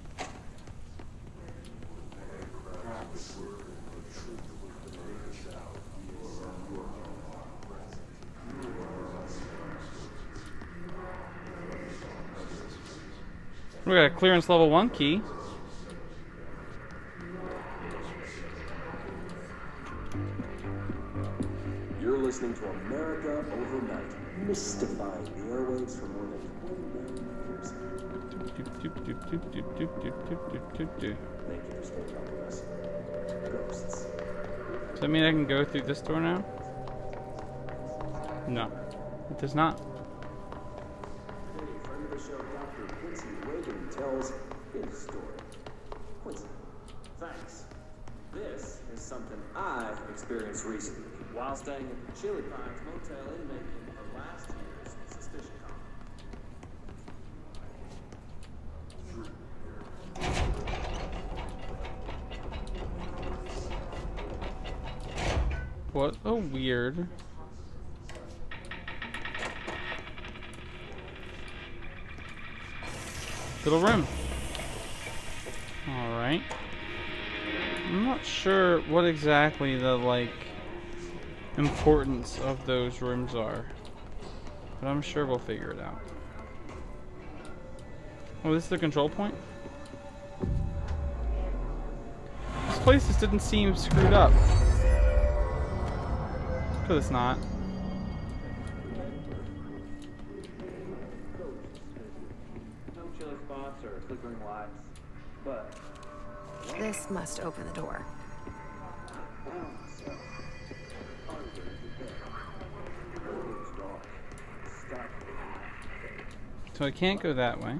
We got a clearance level 1 key. You're listening to America Overnight, mystifying the airwaves for more than 20 years. Thank you for staying up with us. Ghosts. Does that mean I can go through this door now? No, it does not. Today, friend of the show, Dr. Quincy Reagan tells his story. Quincy, thanks. This is something I experienced recently while staying at the Chili Pines Motel in Macon for last year's Suspicion Con. What a weird. Little room. Alright. I'm not sure what exactly the, like, importance of those rooms are. But I'm sure we'll figure it out. Oh, this is the control point? This place just didn't seem screwed up. Because it's not. No chilly spots or flickering lights, but This must open the door. So I can't go that way.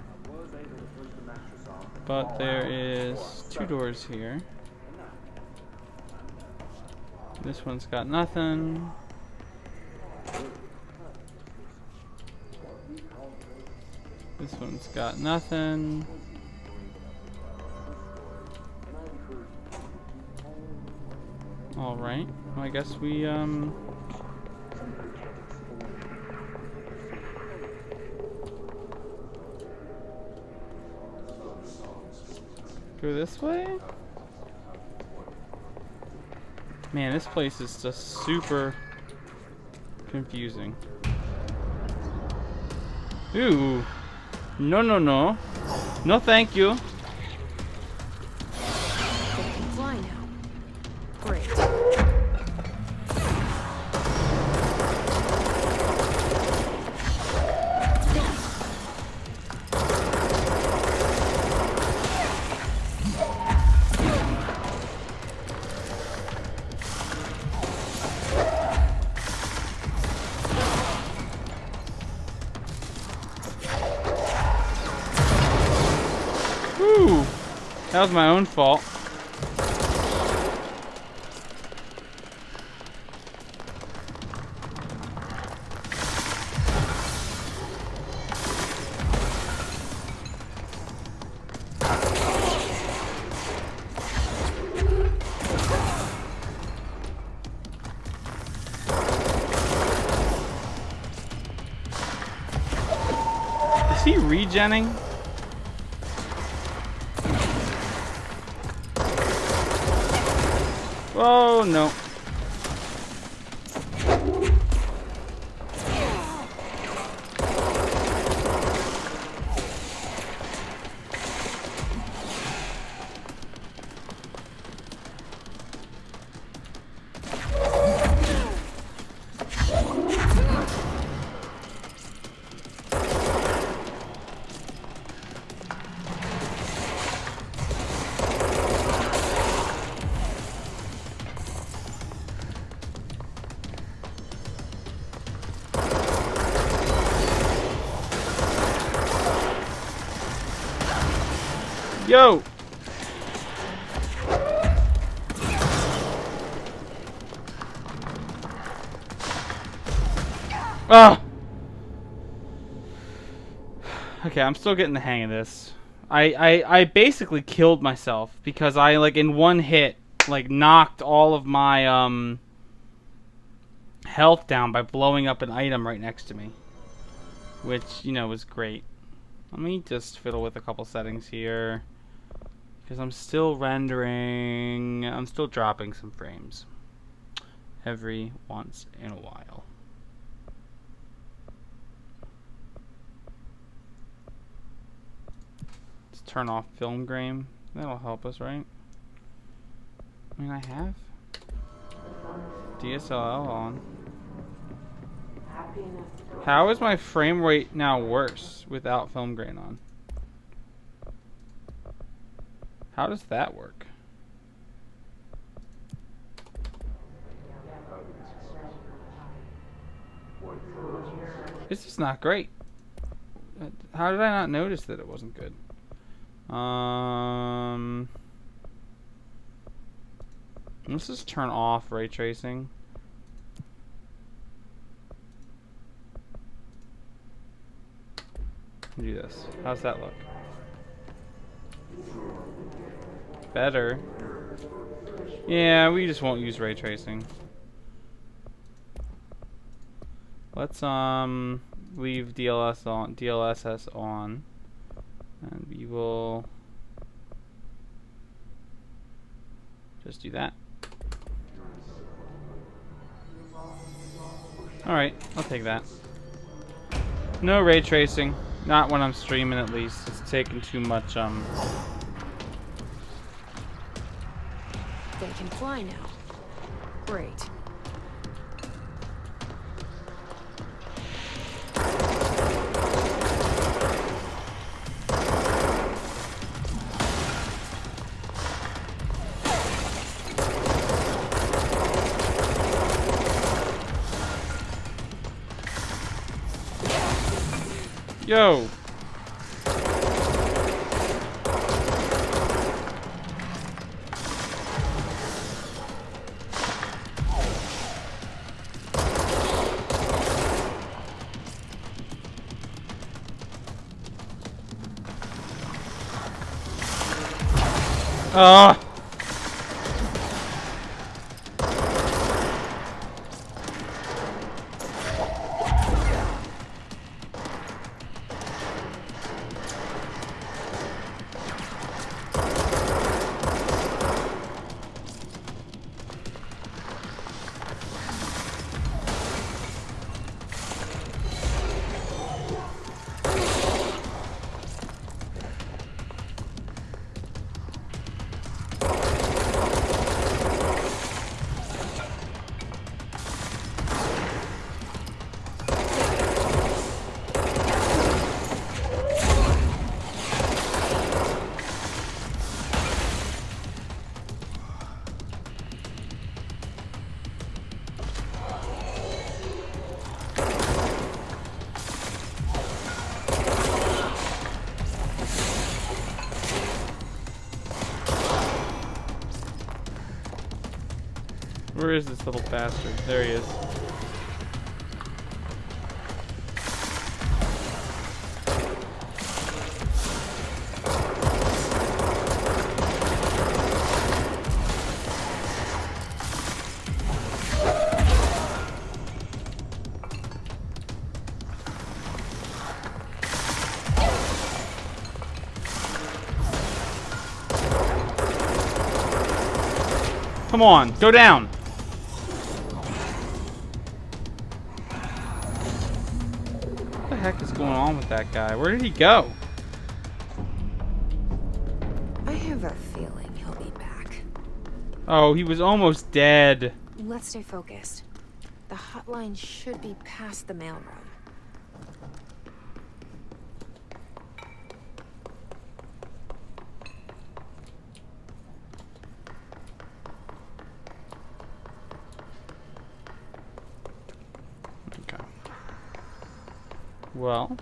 But there is 2 doors here. This one's got nothing. This one's got nothing. Alright. Well, I guess we, go this way? Man, this place is just super confusing. Ooh. No, no, no. No, thank you. They can fly now. Great. Whew. That was my own fault. Is he regenning? Oh no. Yo! Ah! Okay, I'm still getting the hang of this. I basically killed myself because I, like, in one hit, like, knocked all of my, health down by blowing up an item right next to me. Which, you know, was great. Let me just fiddle with a couple settings here. Because I'm still rendering, I'm still dropping some frames every once in a while. turn off film grain. That'll help us, right? I mean, I have DSLR on. How is my frame rate now worse without film grain on? How does that work? This is not great. How did I not notice that it wasn't good? Let's just turn off ray tracing. Do this. How's that look? Better. Yeah, we just won't use ray tracing. Let's leave DLSS on, and we will just do that. All right, I'll take that. No ray tracing, not when I'm streaming at least. It's taking too much They can fly now. Great. Yo! Ah! Where is this little bastard? There he is. Come on, go down! What the heck is going on with that guy? Where did he go? I have a feeling he'll be back. Oh, he was almost dead. Let's stay focused. The hotline should be past the mailroom. Okay. Well.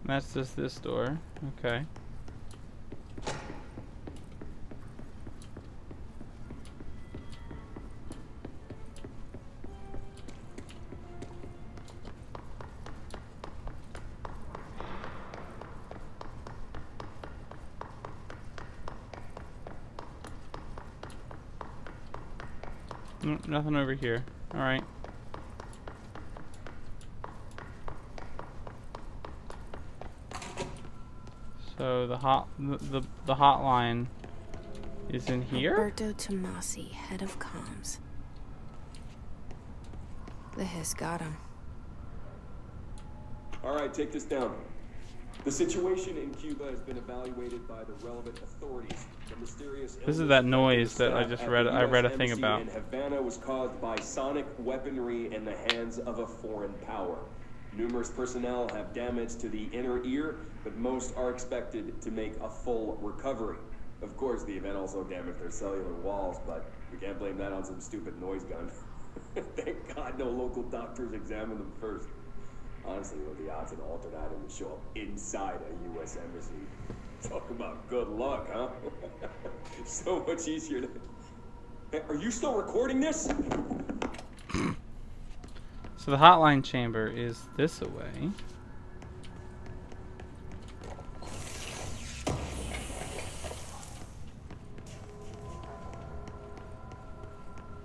That's just this door. Okay. Nothing over here. All right. So the hotline is in here? Alberto Tomasi, head of comms. The hiss got him. All right, take this down. The situation in Cuba has been evaluated by the relevant authorities. The mysterious This is that noise that I just read. I read a thing about. In Havana was caused by sonic weaponry in the hands of a foreign power. Numerous personnel have damage to the inner ear, but most are expected to make a full recovery. Of course, the event also damaged their cellular walls, but we can't blame that on some stupid noise gun. Thank God no local doctors examined them first. Honestly, what are the odds an alternate item would show up inside a U.S. embassy? Talk about good luck, huh? So much easier to... Hey, are you still recording this? So the hotline chamber is this away.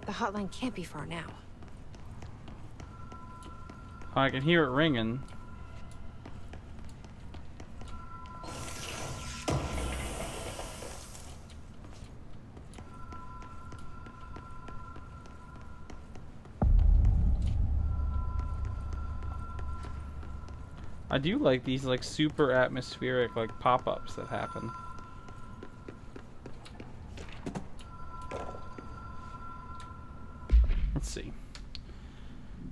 The hotline can't be far now. Oh, I can hear it ringing. I do like these like super atmospheric like pop-ups that happen. Let's see.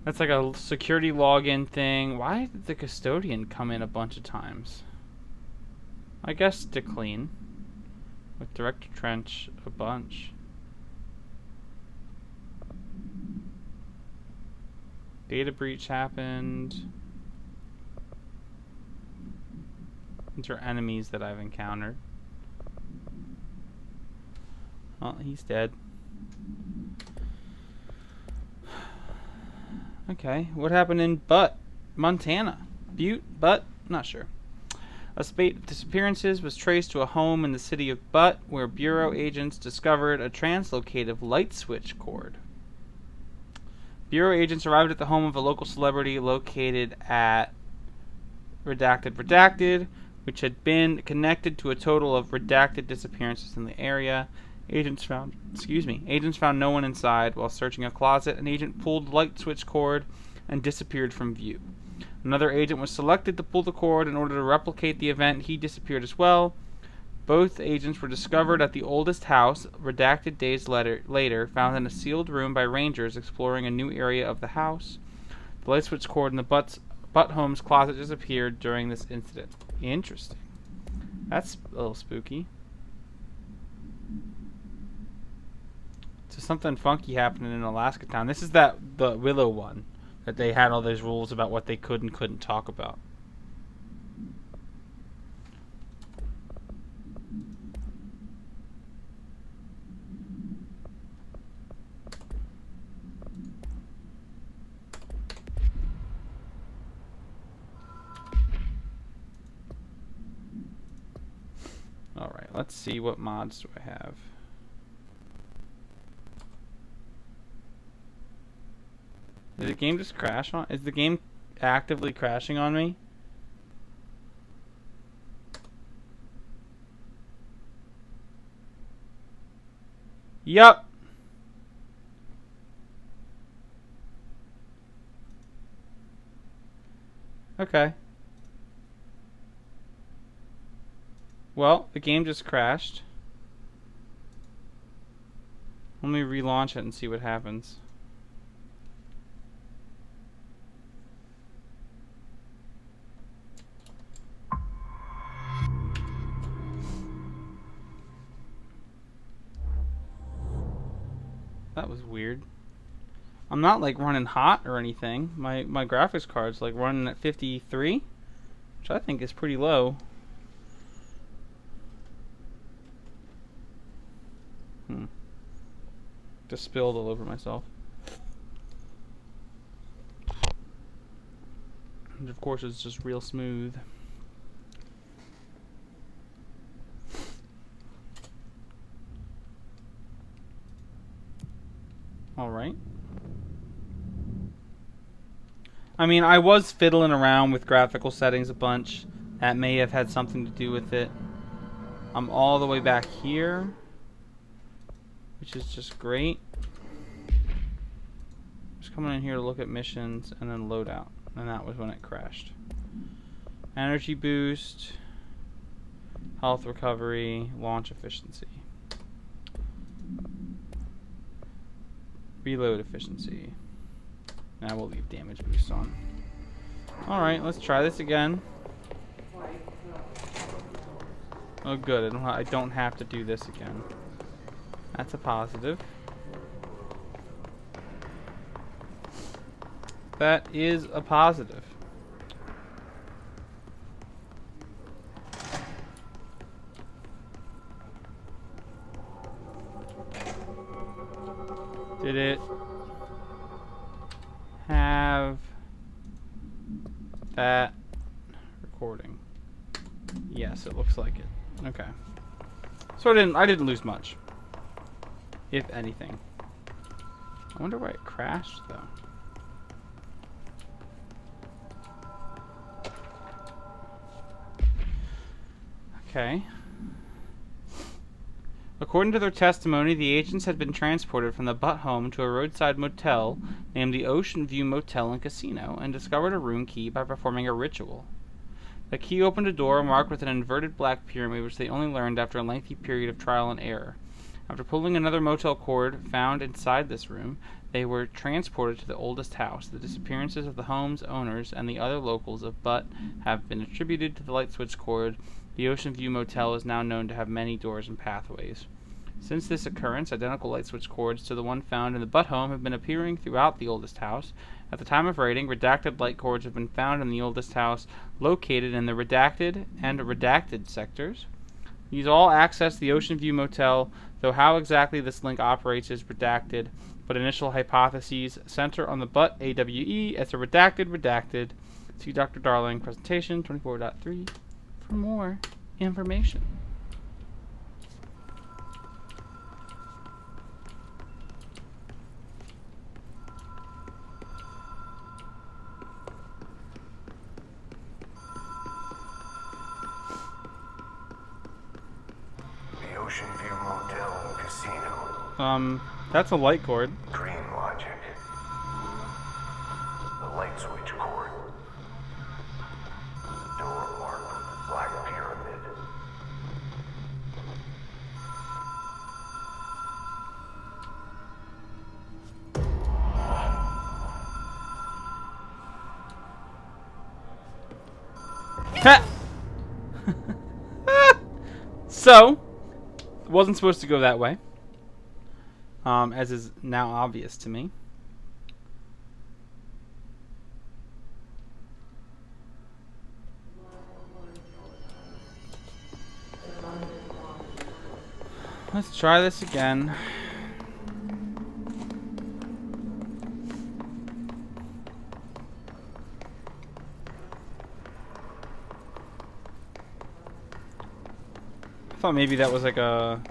That's like a security login thing. Why did the custodian come in a bunch of times? I guess to clean. With Director Trench, a bunch. Data breach happened. These are enemies that I've encountered. Oh, he's dead. Okay, what happened in Butte, Montana? Butte? Butte? Not sure. A spate of disappearances was traced to a home in the city of Butte, where Bureau agents discovered a translocative light switch cord. Bureau agents arrived at the home of a local celebrity located at redacted, which had been connected to a total of redacted disappearances in the area. Agents found no one inside. While searching a closet, an agent pulled the light switch cord and disappeared from view. Another agent was selected to pull the cord in order to replicate the event. He disappeared as well. Both agents were discovered at the oldest house, redacted days later, found in a sealed room by rangers exploring a new area of the house. The light switch cord in the Butt home's closet disappeared during this incident. Interesting. That's a little spooky. So something funky happening in Alaska Town. This is the Willow one that they had all those rules about what they could and couldn't talk about. Alright, let's see what mods do I have. Did the game just crash on? Is the game actively crashing on me? Yup. Okay. Well, the game just crashed. Let me relaunch it and see what happens. That was weird. I'm not like running hot or anything. My graphics card's like running at 53, which I think is pretty low. Just spilled all over myself. And of course it's just real smooth. Alright. I mean, I was fiddling around with graphical settings a bunch, That may have had something to do with it. I'm all the way back here, which is just great. Just coming in here to look at missions and then loadout, and that was when it crashed. Energy boost, health recovery, launch efficiency, reload efficiency. Now we'll leave damage boost on. Alright, let's try this again. Oh good, I don't have to do this again. That's a positive. That is a positive. Did it have that recording? Yes, it looks like it. Okay. So I didn't lose much, if anything. I wonder why it crashed though. Okay. According to their testimony, the agents had been transported from the Butt home to a roadside motel named the Ocean View Motel and Casino and discovered a room key by performing a ritual. The key opened a door marked with an inverted black pyramid, which they only learned after a lengthy period of trial and error. After pulling another motel cord found inside this room, they were transported to the oldest house. The disappearances of the home's owners and the other locals of Butt have been attributed to the light switch cord. The Ocean View Motel is now known to have many doors and pathways. Since this occurrence, identical light switch cords to the one found in the Butt home have been appearing throughout the oldest house. At the time of writing, redacted light cords have been found in the oldest house, located in the redacted and redacted sectors. These all access the Ocean View Motel, though how exactly this link operates is redacted, but initial hypotheses center on the Butt AWE as a redacted. See Dr. Darling, presentation 24.3 for more information. Ocean View Motel and Casino. That's a light cord. Green logic. The light switch cord. Door marked with black pyramid. Ha! So, it wasn't supposed to go that way, as is now obvious to me. Let's try this again. I thought maybe that was like a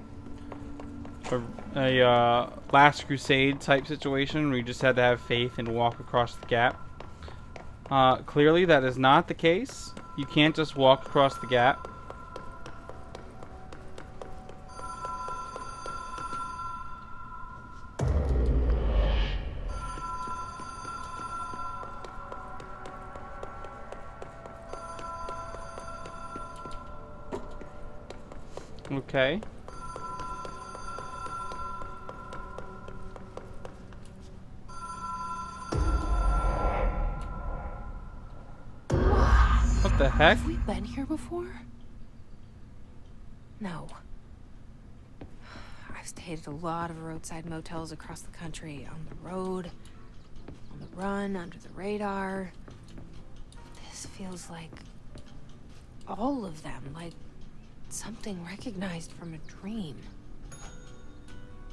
Last Crusade type situation where you just had to have faith and walk across the gap. Clearly that is not the case. You can't just walk across the gap. Okay. What the heck? Have we been here before? No. I've stayed at a lot of roadside motels across the country. On the road, on the run, under the radar. This feels like all of them, like something recognized from a dream.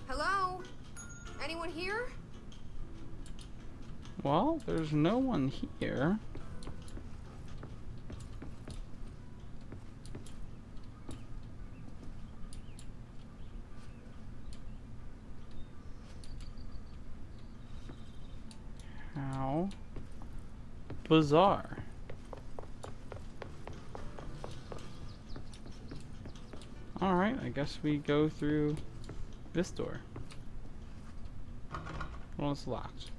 Hello? Anyone here? Well, there's no one here. How bizarre. Alright, I guess we go through this door. Well, it's locked.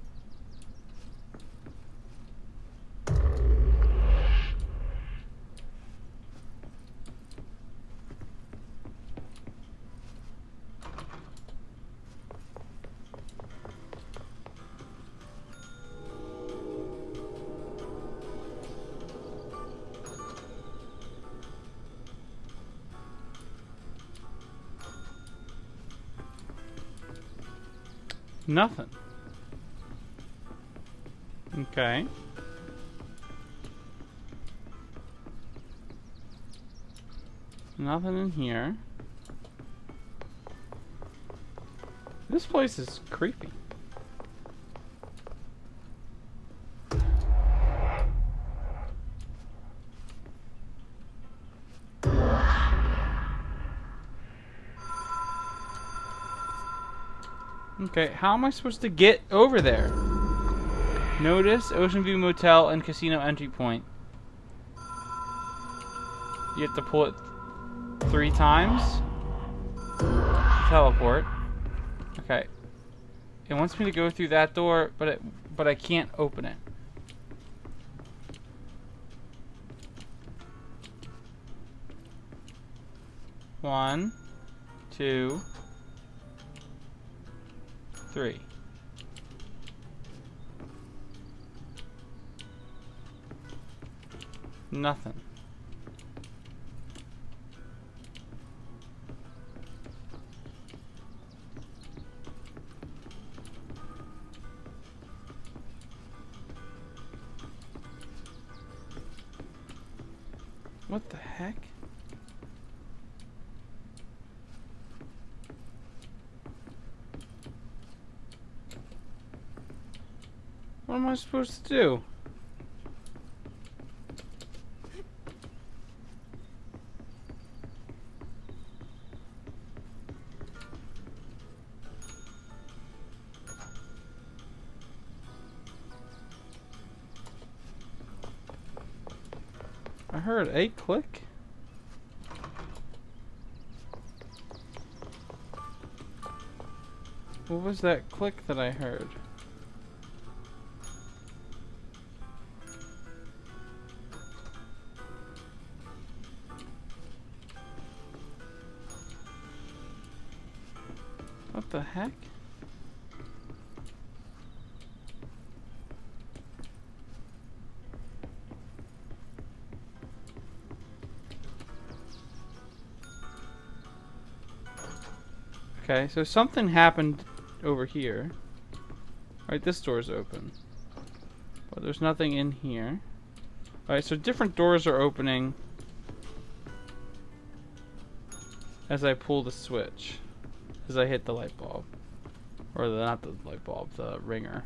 Nothing. Okay. Nothing in here. This place is creepy. Okay, how am I supposed to get over there? Notice Ocean View Motel and Casino entry point. You have to pull it 3 times to teleport. Okay. It wants me to go through that door, but I can't open it. One, 2, 3. Nothing. What the heck? What am I supposed to do? I heard a click. What was that click that I heard? What the heck? Okay, so something happened over here. Alright, this door's open. But there's nothing in here. Alright, so different doors are opening as I pull the switch. As I hit the light bulb. Or not the light bulb, the ringer.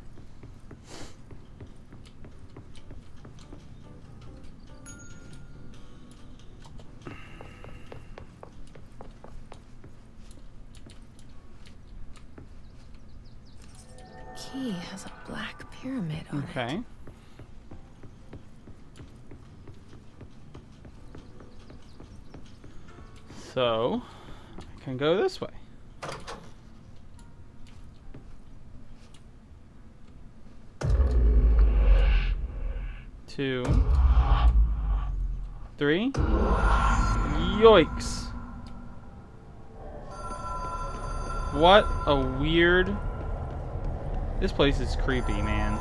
Key has a black pyramid on it. Okay. So, I can go this way. Two, 3. Yoicks. What a weird... This place is creepy, man.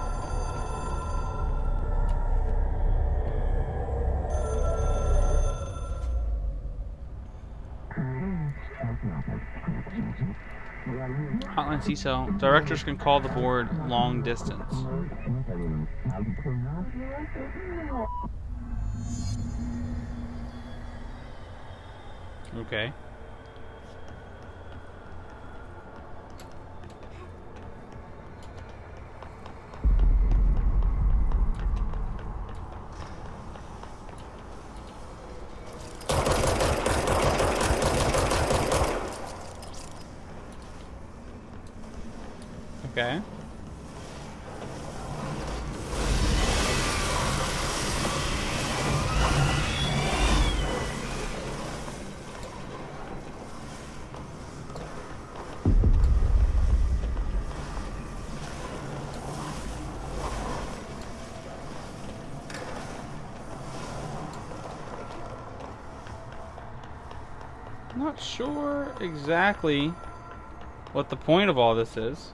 Hotline C-Cell. Directors can call the board long distance. Okay. Okay. I'm not sure exactly what the point of all this is.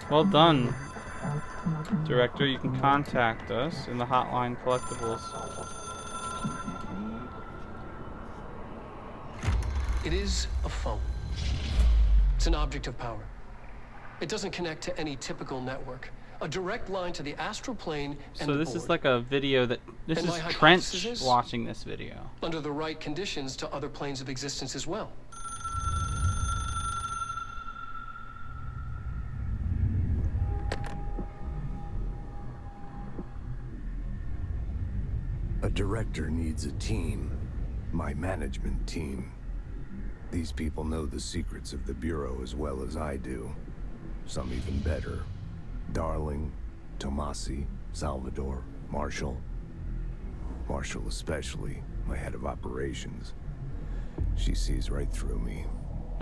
Well done, Director. You can contact us in the hotline collectibles. It is a phone. It's an object of power. It doesn't connect to any typical network. A direct line to the astral plane and So the this board. is like a video that... This And my is hypothesis Trench is, watching this video. under the right conditions, to other planes of existence as well. A director needs a team. My management team. These people know the secrets of the Bureau as well as I do. Some even better. Darling, Tomasi, Salvador, Marshall. Marshall especially, my head of operations. She sees right through me.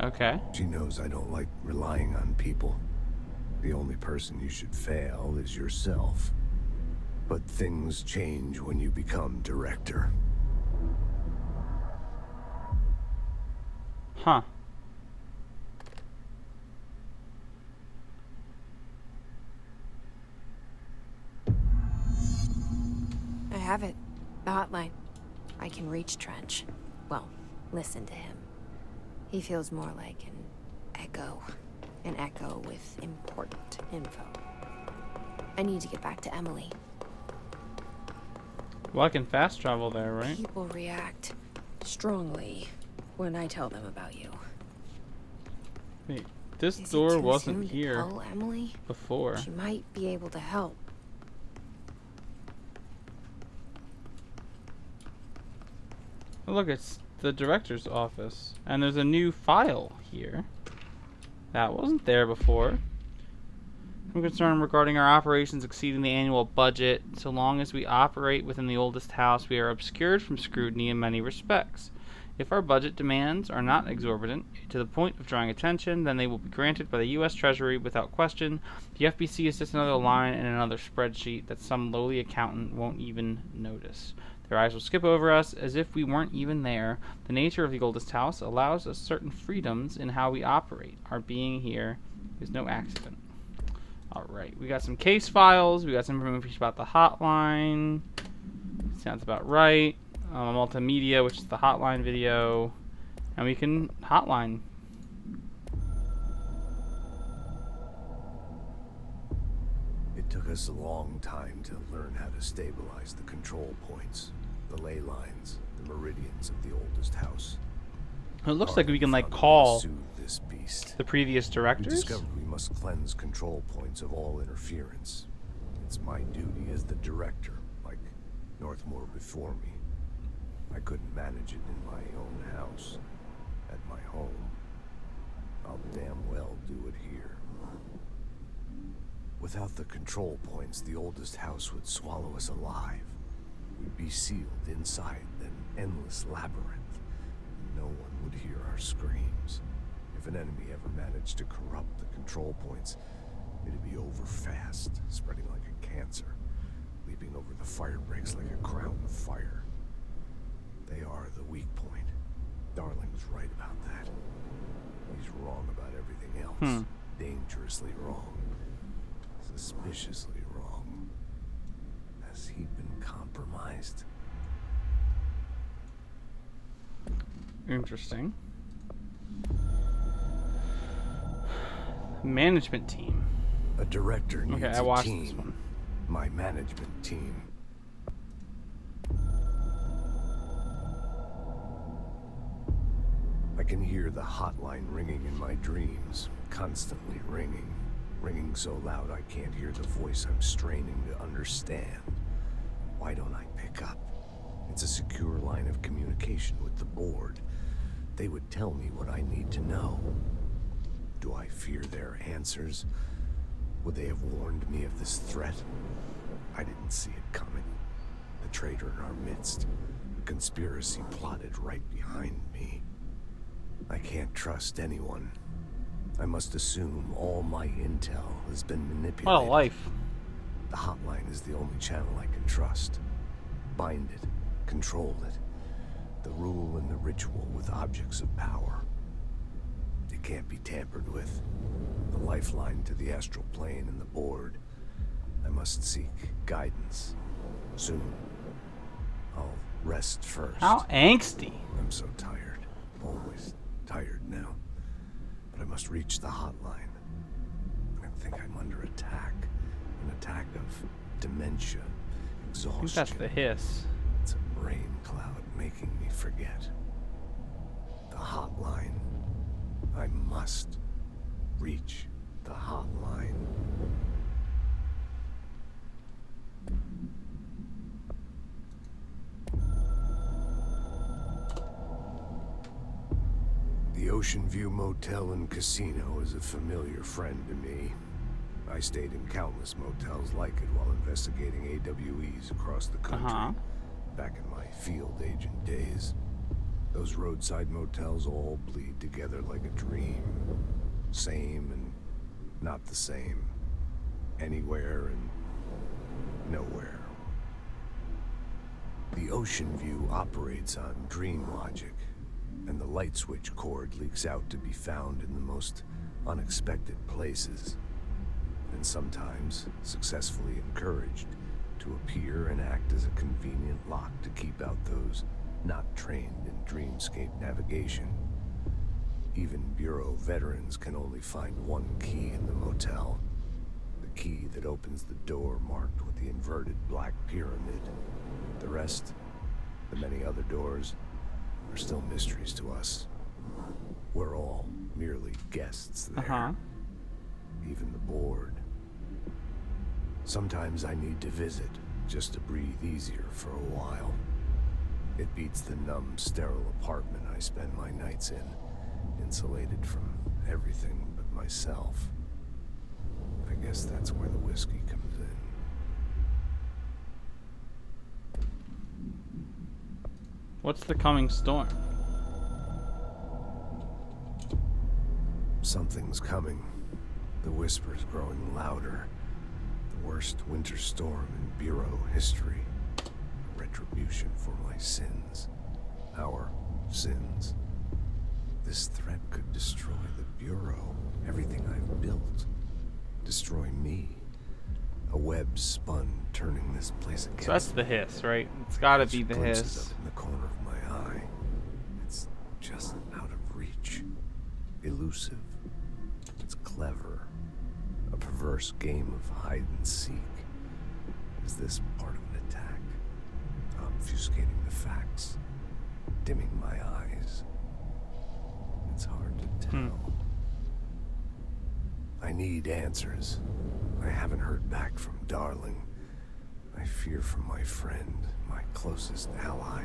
Okay. She knows I don't like relying on people. The only person you should fail is yourself. But things change when you become director. Huh. I have it. The hotline. I can reach Trench. Well, listen to him. He feels more like an echo. An echo with important info. I need to get back to Emily. Well, I can fast travel there, right? People react strongly when I tell them about you. Wait, this Is it door too wasn't soon to here tell Emily? before. She might be able to help. Oh, look, it's the director's office. And there's a new file here. That wasn't there before. I'm concerned regarding our operations exceeding the annual budget. So long as we operate within the oldest house, we are obscured from scrutiny in many respects. If our budget demands are not exorbitant to the point of drawing attention, then they will be granted by the U.S. Treasury without question. The FBC is just another line in another spreadsheet that some lowly accountant won't even notice. Their eyes will skip over us as if we weren't even there. The nature of the oldest house allows us certain freedoms in how we operate. Our being here is no accident. Alright, we got some case files. We got some information about the hotline. Sounds about right. Multimedia, which is the hotline video. And we can hotline. It took us a long time to learn how to stabilize the control points, the ley lines, the meridians of the oldest house. It looks like we can like call this beast. the previous We directors. discovered we must cleanse control points of all interference. It's my duty as the director, like Northmore before me. I couldn't manage it in my own house, at my home. I'll damn well do it here. Without the control points, the oldest house would swallow us alive. We'd be sealed inside an endless labyrinth. No one would hear our screams. If an enemy ever managed to corrupt the control points, it'd be over fast, spreading like a cancer, leaping over the fire breaks like a crown of fire. They are the weak point. Darling's right about that. He's wrong about everything else. Dangerously wrong. Suspiciously wrong. Has he been compromised? Interesting. Management team. A director needs Okay, I a watched team. this one. My management team. I can hear the hotline ringing in my dreams, constantly ringing. Ringing so loud I can't hear the voice I'm straining to understand. Why don't I pick up? It's a secure line of communication with the board. They would tell me what I need to know. Do I fear their answers? Would they have warned me of this threat? I didn't see it coming. The traitor in our midst. The conspiracy plotted right behind me. I can't trust anyone. I must assume all my intel has been manipulated. What a life. The hotline is the only channel I can trust. Bind it, control it. The rule and the ritual with objects of power. It can't be tampered with. The lifeline to the astral plane and the board. I must seek guidance. Soon. I'll rest first. How angsty. I'm so tired. Always tired now. But I must reach the hotline. I think I'm under attack. An attack of dementia, I exhaustion. think that's the hiss. It's a rain cloud making me forget. The hotline. I must reach the hotline. The Ocean View Motel and Casino is a familiar friend to me. I stayed in countless motels like it while investigating AWEs across the country. Back in my field agent days. Those roadside motels all bleed together like a dream. Same and not the same. Anywhere and nowhere. The Ocean View operates on dream logic, and the light switch cord leaks out to be found in the most unexpected places, and sometimes successfully encouraged to appear and act as a convenient lock to keep out those not trained in dreamscape navigation. Even Bureau veterans can only find one key in the motel. The key that opens the door marked with the inverted black pyramid. The rest, the many other doors, are still mysteries to us. We're all merely guests there. Even the board. Sometimes I need to visit, just to breathe easier for a while. It beats the numb, sterile apartment I spend my nights in, insulated from everything but myself. I guess that's where the whiskey comes in. What's the coming storm? Something's coming. The whisper's growing louder. The worst winter storm in Bureau history. Retribution for my sins. Our sins. This threat could destroy the Bureau, everything I've built. Destroy me. A web spun, turning this place against. So that's the hiss, right? It's gotta be the Glimpses hiss. of it in the corner of my eye. It's just out of reach. Elusive. It's clever. A perverse game of hide and seek. Is this part of an attack? Obfuscating the facts. Dimming my eyes. It's hard to tell. I need answers. I haven't heard back from Darling. I fear for my friend, my closest ally.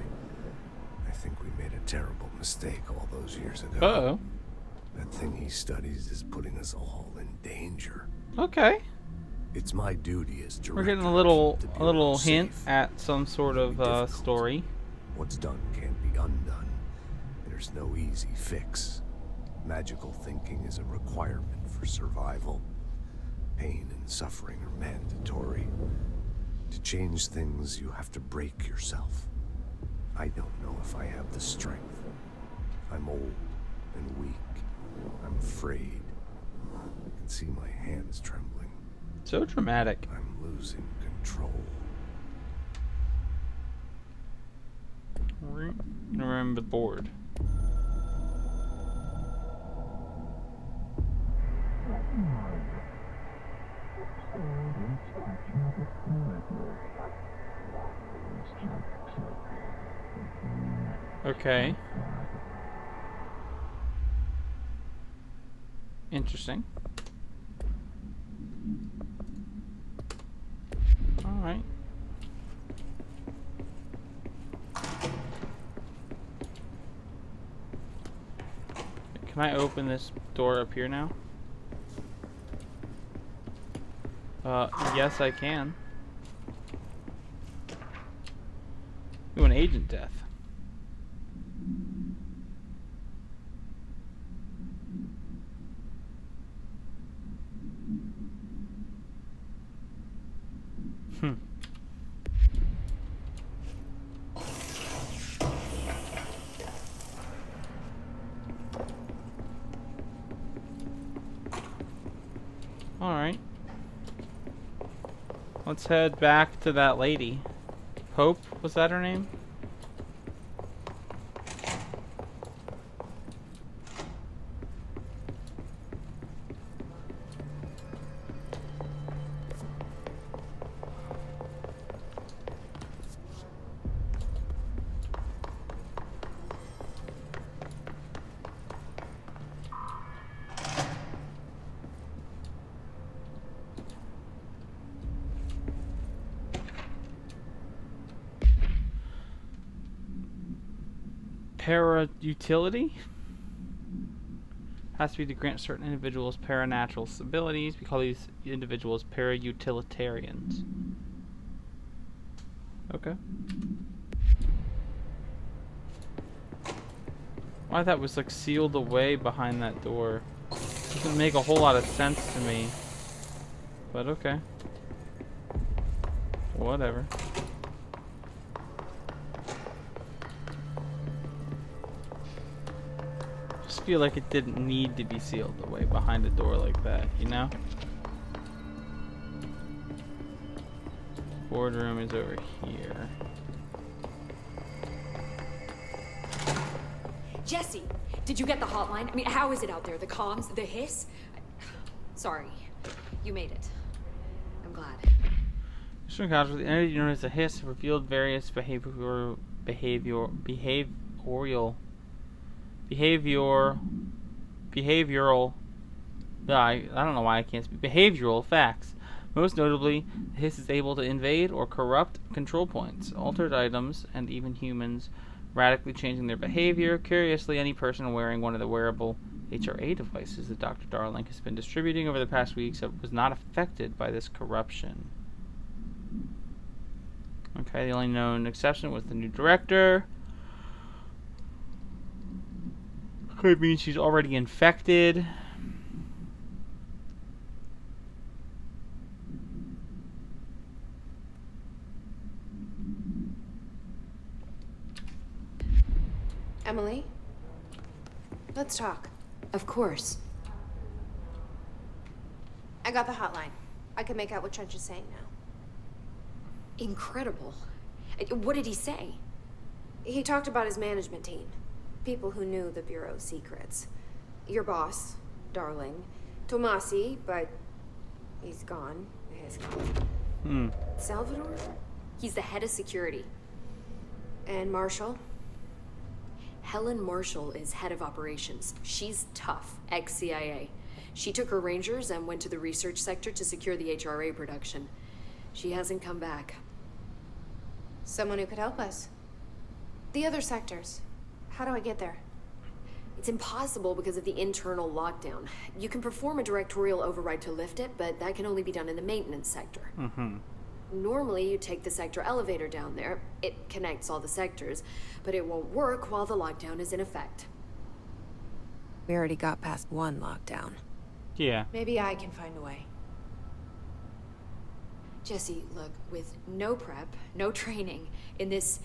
I think we made a terrible mistake all those years ago. Uh-oh. That thing he studies is putting us all in danger. Okay. It's my duty as director. We're getting a little to keep the Bureau hint safe. at some sort It'll be of difficult. story. What's done can't be undone. There's no easy fix. Magical thinking is a requirement for survival. Pain and suffering are mandatory. To change things, you have to break yourself. I don't know if I have the strength. I'm old and weak. I'm afraid. I can see my hands trembling. So dramatic. I'm losing control. Remember the board. Okay. Interesting. All right. Can I open this door up here now? Yes, I can. Ooh, an agent death. Alright. Let's head back to that lady. Hope, was that her name? Para-utility? Has to be to grant certain individuals paranatural abilities. We call these individuals para-utilitarians. Okay. Why that was like sealed away behind that door. Doesn't make a whole lot of sense to me. But okay. Whatever. Just feel like it didn't need to be sealed away behind a door like that, you know? Boardroom is over here. Jesse, did you get the hotline? I mean, how is it out there? The comms, the hiss? Sorry, you made it. I'm glad. Initial encounters with the entity known as the hiss have revealed various behavioral I don't know why I can't speak. Behavioral facts. Most notably, the hiss is able to invade or corrupt control points, altered items, and even humans, radically changing their behavior. Curiously, any person wearing one of the wearable HRA devices that Dr. Darling has been distributing over the past weeks was not affected by this corruption. Okay, the only known exception was the new director. Could mean she's already infected. Emily? Let's talk. Of course. I got the hotline. I can make out what Trench is saying now. Incredible. What did he say? He talked about his management team. People who knew the Bureau's secrets. Your boss, Darling. Tomasi, but he's gone. His Salvador? He's the head of security. And Marshall? Helen Marshall is head of operations. She's tough, ex-CIA. She took her Rangers and went to the research sector to secure the HRA production. She hasn't come back. Someone who could help us. The other sectors. How do I get there? It's impossible because of the internal lockdown. You can perform a directorial override to lift it, but that can only be done in the maintenance sector. Normally, you take the sector elevator down there. It connects all the sectors, but it won't work while the lockdown is in effect. We already got past one lockdown. Yeah. Maybe I can find a way. Jesse, look, with no prep, no training, in this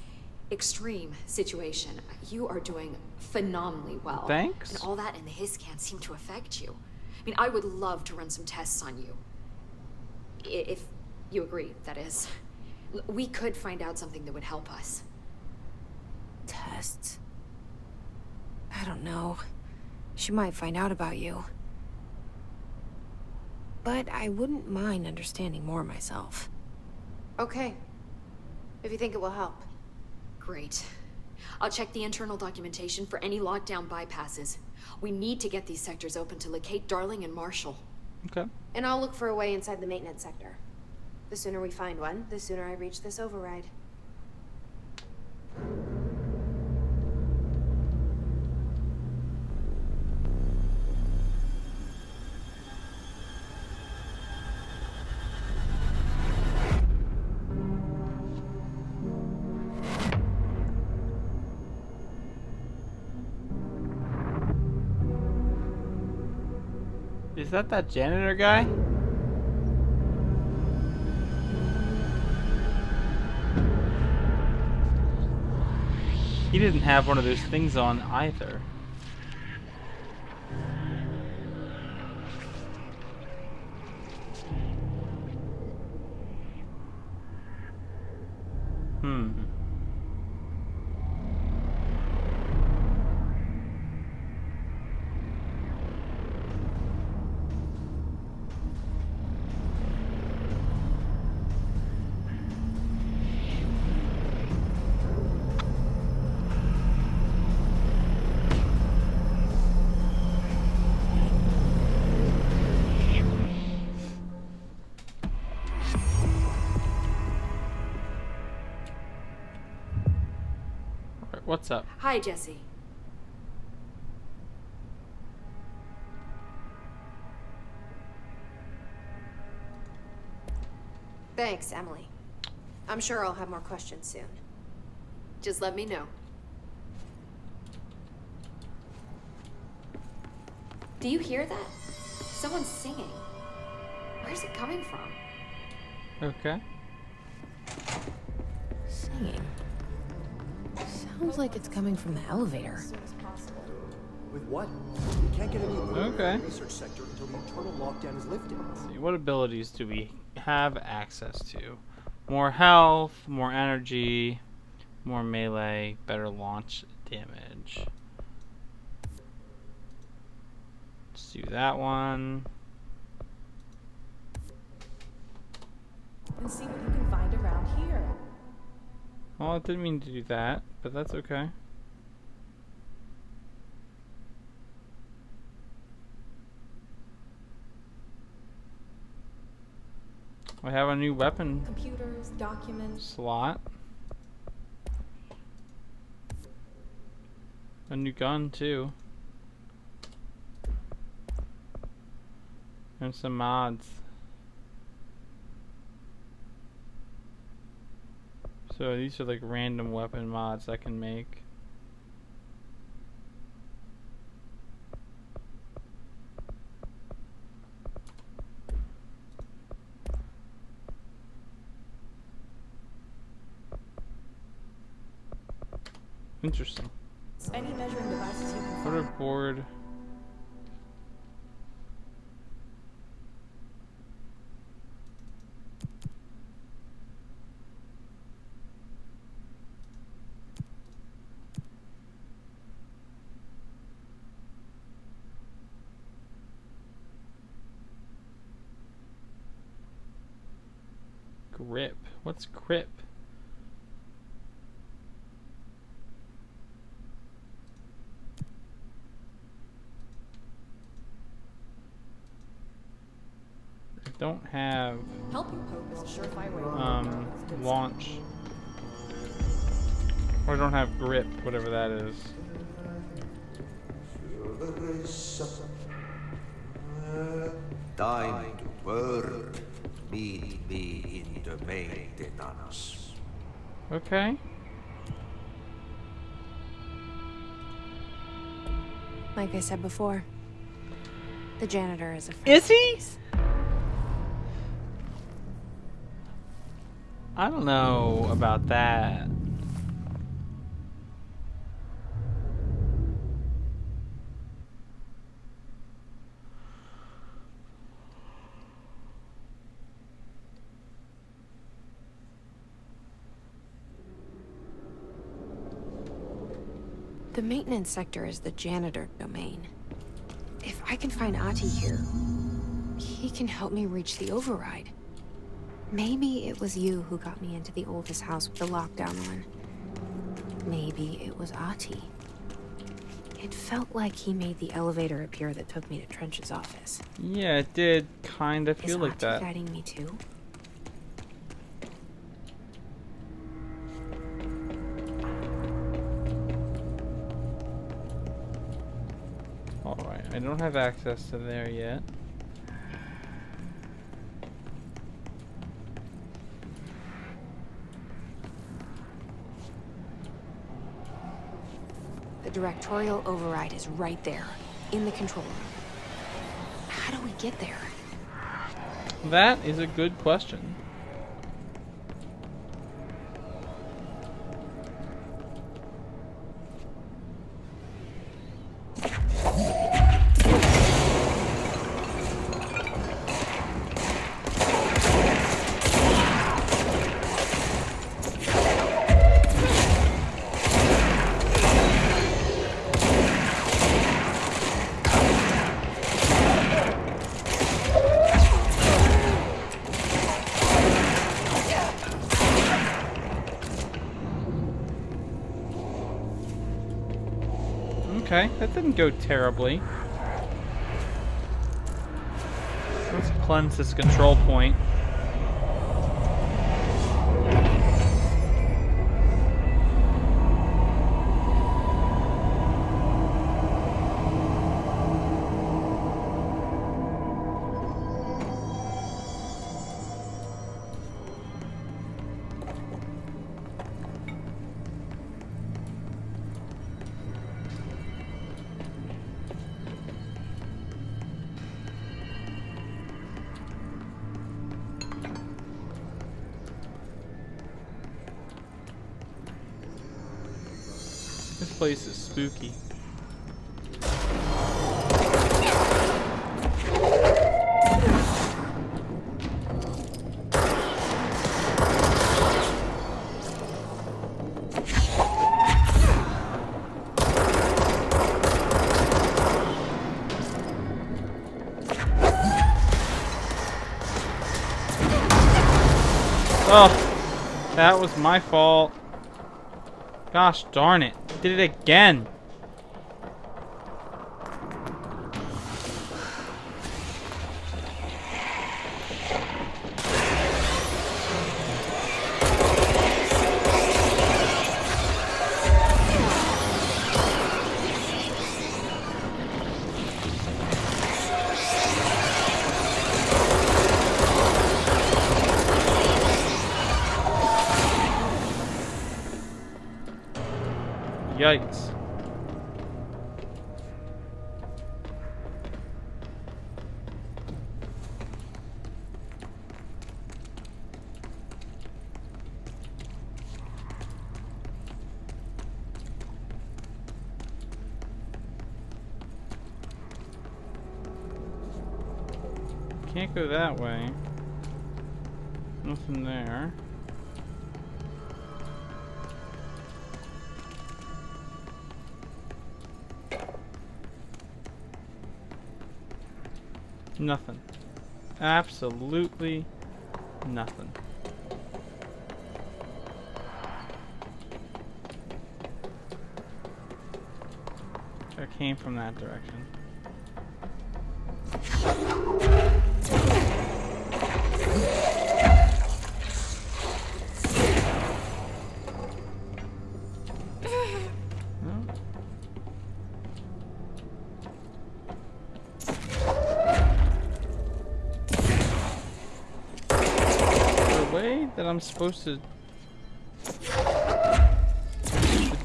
extreme situation, you are doing phenomenally well. Thanks. And all that in the hiss can't seem to affect you. I mean, I would love to run some tests on you. If you agree, that is. We could find out something that would help us. Tests? I don't know. She might find out about you. But I wouldn't mind understanding more myself. Okay. If you think it will help. Great. I'll check the internal documentation for any lockdown bypasses. We need to get these sectors open to locate Darling and Marshall. Okay. And I'll look for a way inside the maintenance sector. The sooner we find one, the sooner I reach this override. Is that janitor guy? He didn't have one of those things on either. What's up? Hi, Jesse. Thanks, Emily. I'm sure I'll have more questions soon. Just let me know. Do you hear that? Someone's singing. Where's it coming from? Okay. Singing. Sounds like it's coming from the elevator. With what? We can't get any Okay. in the research sector until the internal lockdown is lifted. Let's see, what abilities do we have access to? More health, more energy, more melee, better launch damage. Let's do that one. And see what you can find around here. Well, I didn't mean to do that, but that's okay. I have a new weapon Computers, documents. slot. A new gun too. And some mods. So these are like random weapon mods I can make. Interesting. Any measuring devices you can What a find. board. Grip. What's grip? I don't have Help you poke is a surefire way to launch. Or I don't have grip, whatever that is. Time to work. Meet me in the maintenance. Okay. Like I said before, the janitor is a friend. Is he? I don't know about that. The maintenance sector is the janitor domain. If I can find Ati here, he can help me reach the override. Maybe it was you who got me into the oldest house with the lockdown on. Maybe it was Ati. It felt like he made the elevator appear that took me to Trench's office. Yeah, it did kind of feel like Ati that. guiding me too? Alright, I don't have access to there yet. The directorial override is right there, in the control room. How do we get there? That is a good question. Okay, that didn't go terribly. Let's cleanse this control point. place is spooky. Oh, that was my fault. Gosh darn it. Did it again. Yikes. Can't go that way. Nothing there. Nothing. Absolutely nothing. I came from that direction. That I'm supposed to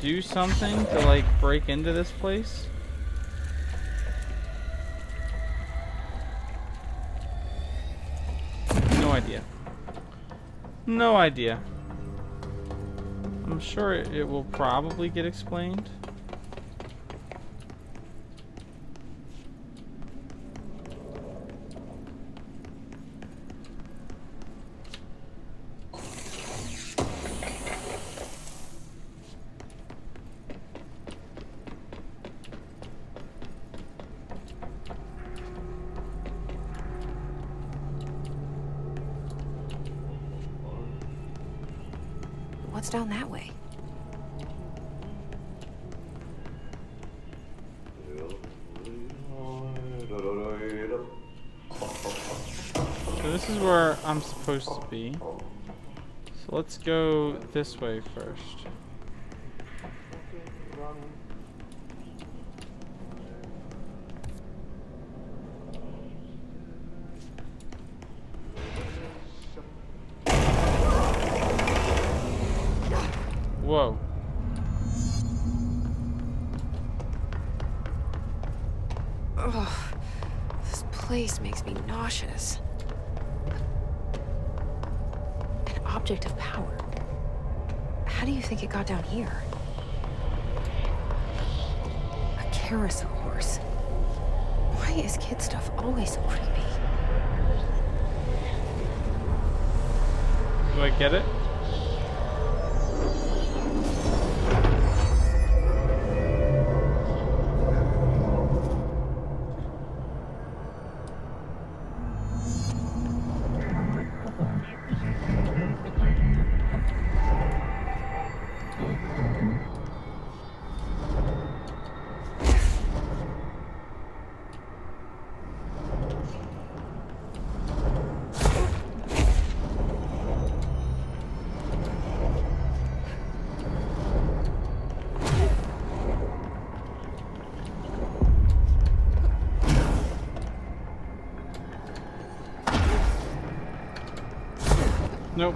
do something to like break into this place? No idea. No idea. I'm sure it will probably get explained. What's down that way? So this is where I'm supposed to be. So let's go this way first. Whoa. Ugh, this place makes me nauseous. An object of power. How do you think it got down here? A carousel horse. Why is kid stuff always so creepy? Do I get it? Nope.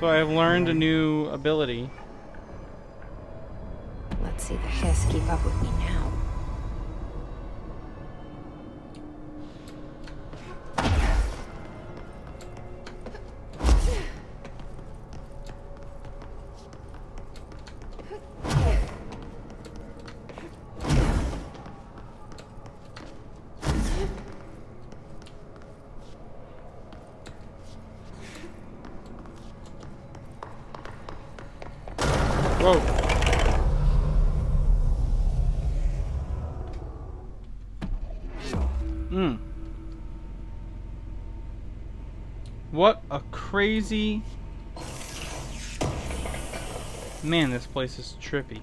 So I've learned a new ability. Let's see the Hiss keep up with me now. Whoa. What a crazy... Man, this place is trippy.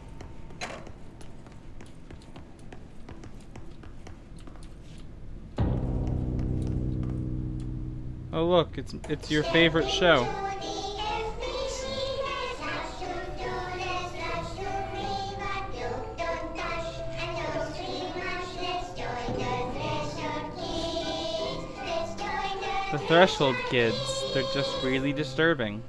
Oh look, it's your favorite show. The Threshold Kids, they're just really disturbing.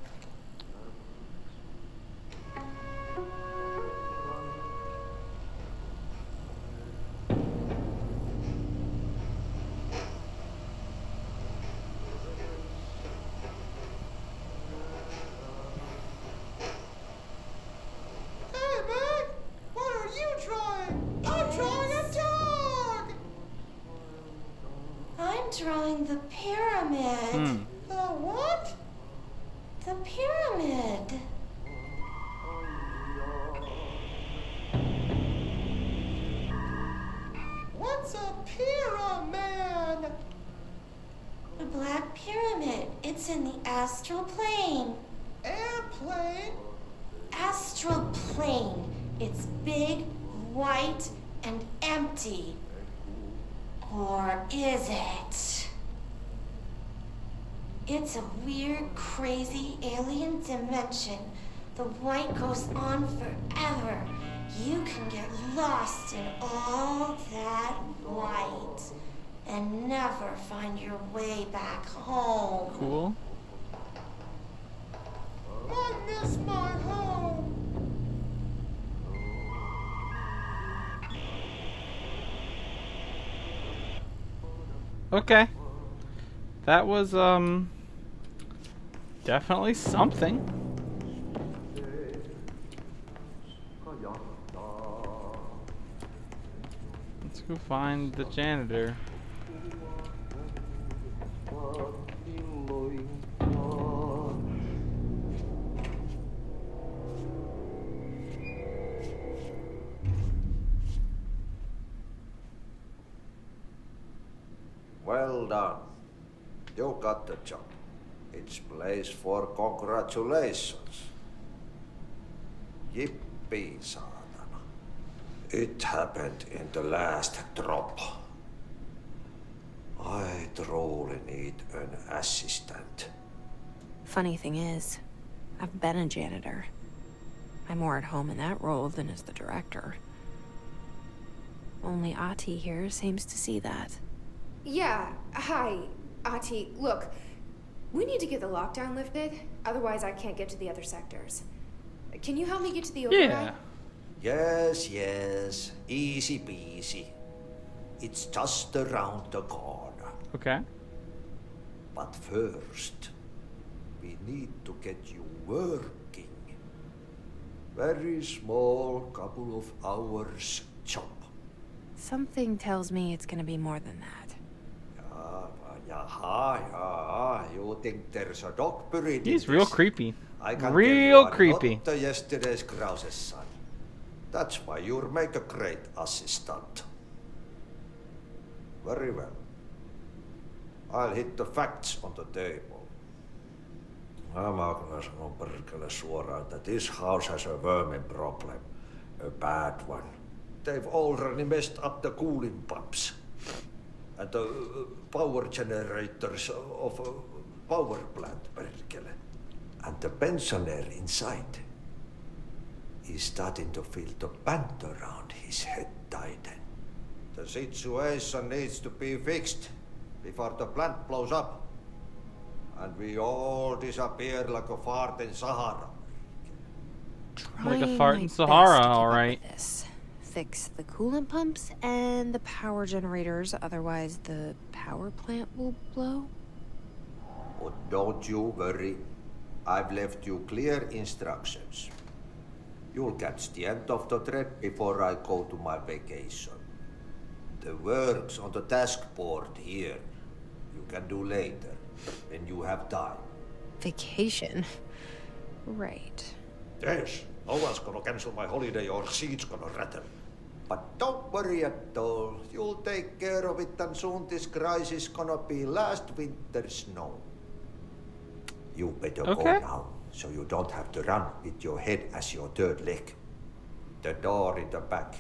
Hey, Meg! What are you drawing? I'm drawing a dog! I'm drawing the pyramid. The what? The pyramid. What's a pyramid? The Black Pyramid. It's in the astral plane. Airplane? Astral plane. It's big, white, and empty. Or is it? It's a weird, crazy alien dimension. The white goes on forever. You can get lost in all that white and never find your way back home. Cool. I miss my home. Okay. That was, definitely something. Let's go find the janitor. Well done. You got the job. It's place for congratulations. Yippee, saatana. It happened in the last drop. I truly need an assistant. Funny thing is, I've been a janitor. I'm more at home in that role than as the director. Only Ahti here seems to see that. Yeah, hi, Ahti. Look, we need to get the lockdown lifted, otherwise I can't get to the other sectors. Can you help me get to the override? Yeah. Yes. Easy peasy. It's just around the corner. Okay. But first, we need to get you working. Very small, couple of hours job. Something tells me it's gonna be more than that. You think there's a dog buried in He's real this? creepy. I can Real tell you creepy. Not yesterday's Krause's son. That's why you'll make a great assistant. Very well. I'll hit the facts on the table. Mä kyllä sanon perkele suoraan, that this house has a vermin problem. A bad one. They've already messed up the cooling pumps. And the power generators of a power plant, perkele. And the pensioner inside is starting to feel the band around his head tighten. The situation needs to be fixed before the plant blows up. and we all disappear like a fart in Sahara. Like a Trying fart my in best Sahara, to keep all up right. with this. Fix the coolant pumps and the power generators, otherwise the power plant will blow. But don't you worry. I've left you clear instructions. You'll catch the end of the thread before I go to my vacation. The work's on the task board here. You can do later, when you have time. Vacation? Right. Yes, no one's gonna cancel my holiday or seat's gonna rattle. But don't worry at all. You'll take care of it, and soon this crisis gonna be last winter's snow. You better go now, so you don't have to run with your head as your third leg. The door in the back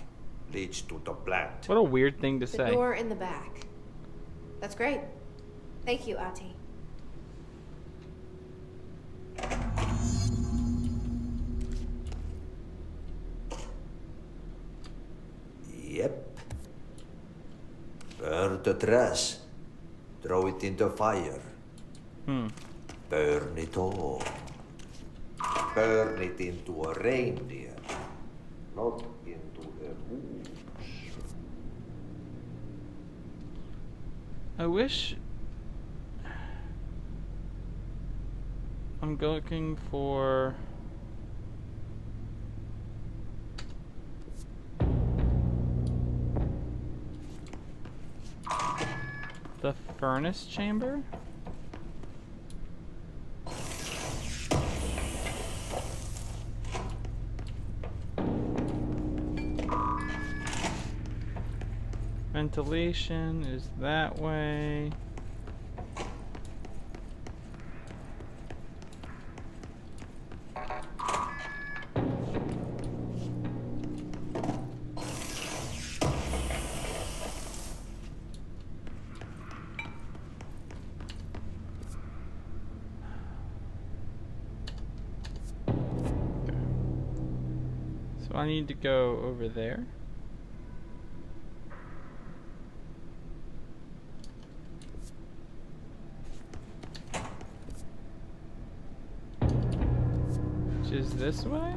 leads to the plant. What a weird thing to The say. door in the back. That's great. Thank you, Ati. Yep. Burn the trash. Throw it in the fire. Burn it all. Burn it into a reindeer, not into a moose. I wish I'm looking for the furnace chamber. Ventilation is that way. So I need to go over there. Which is this way?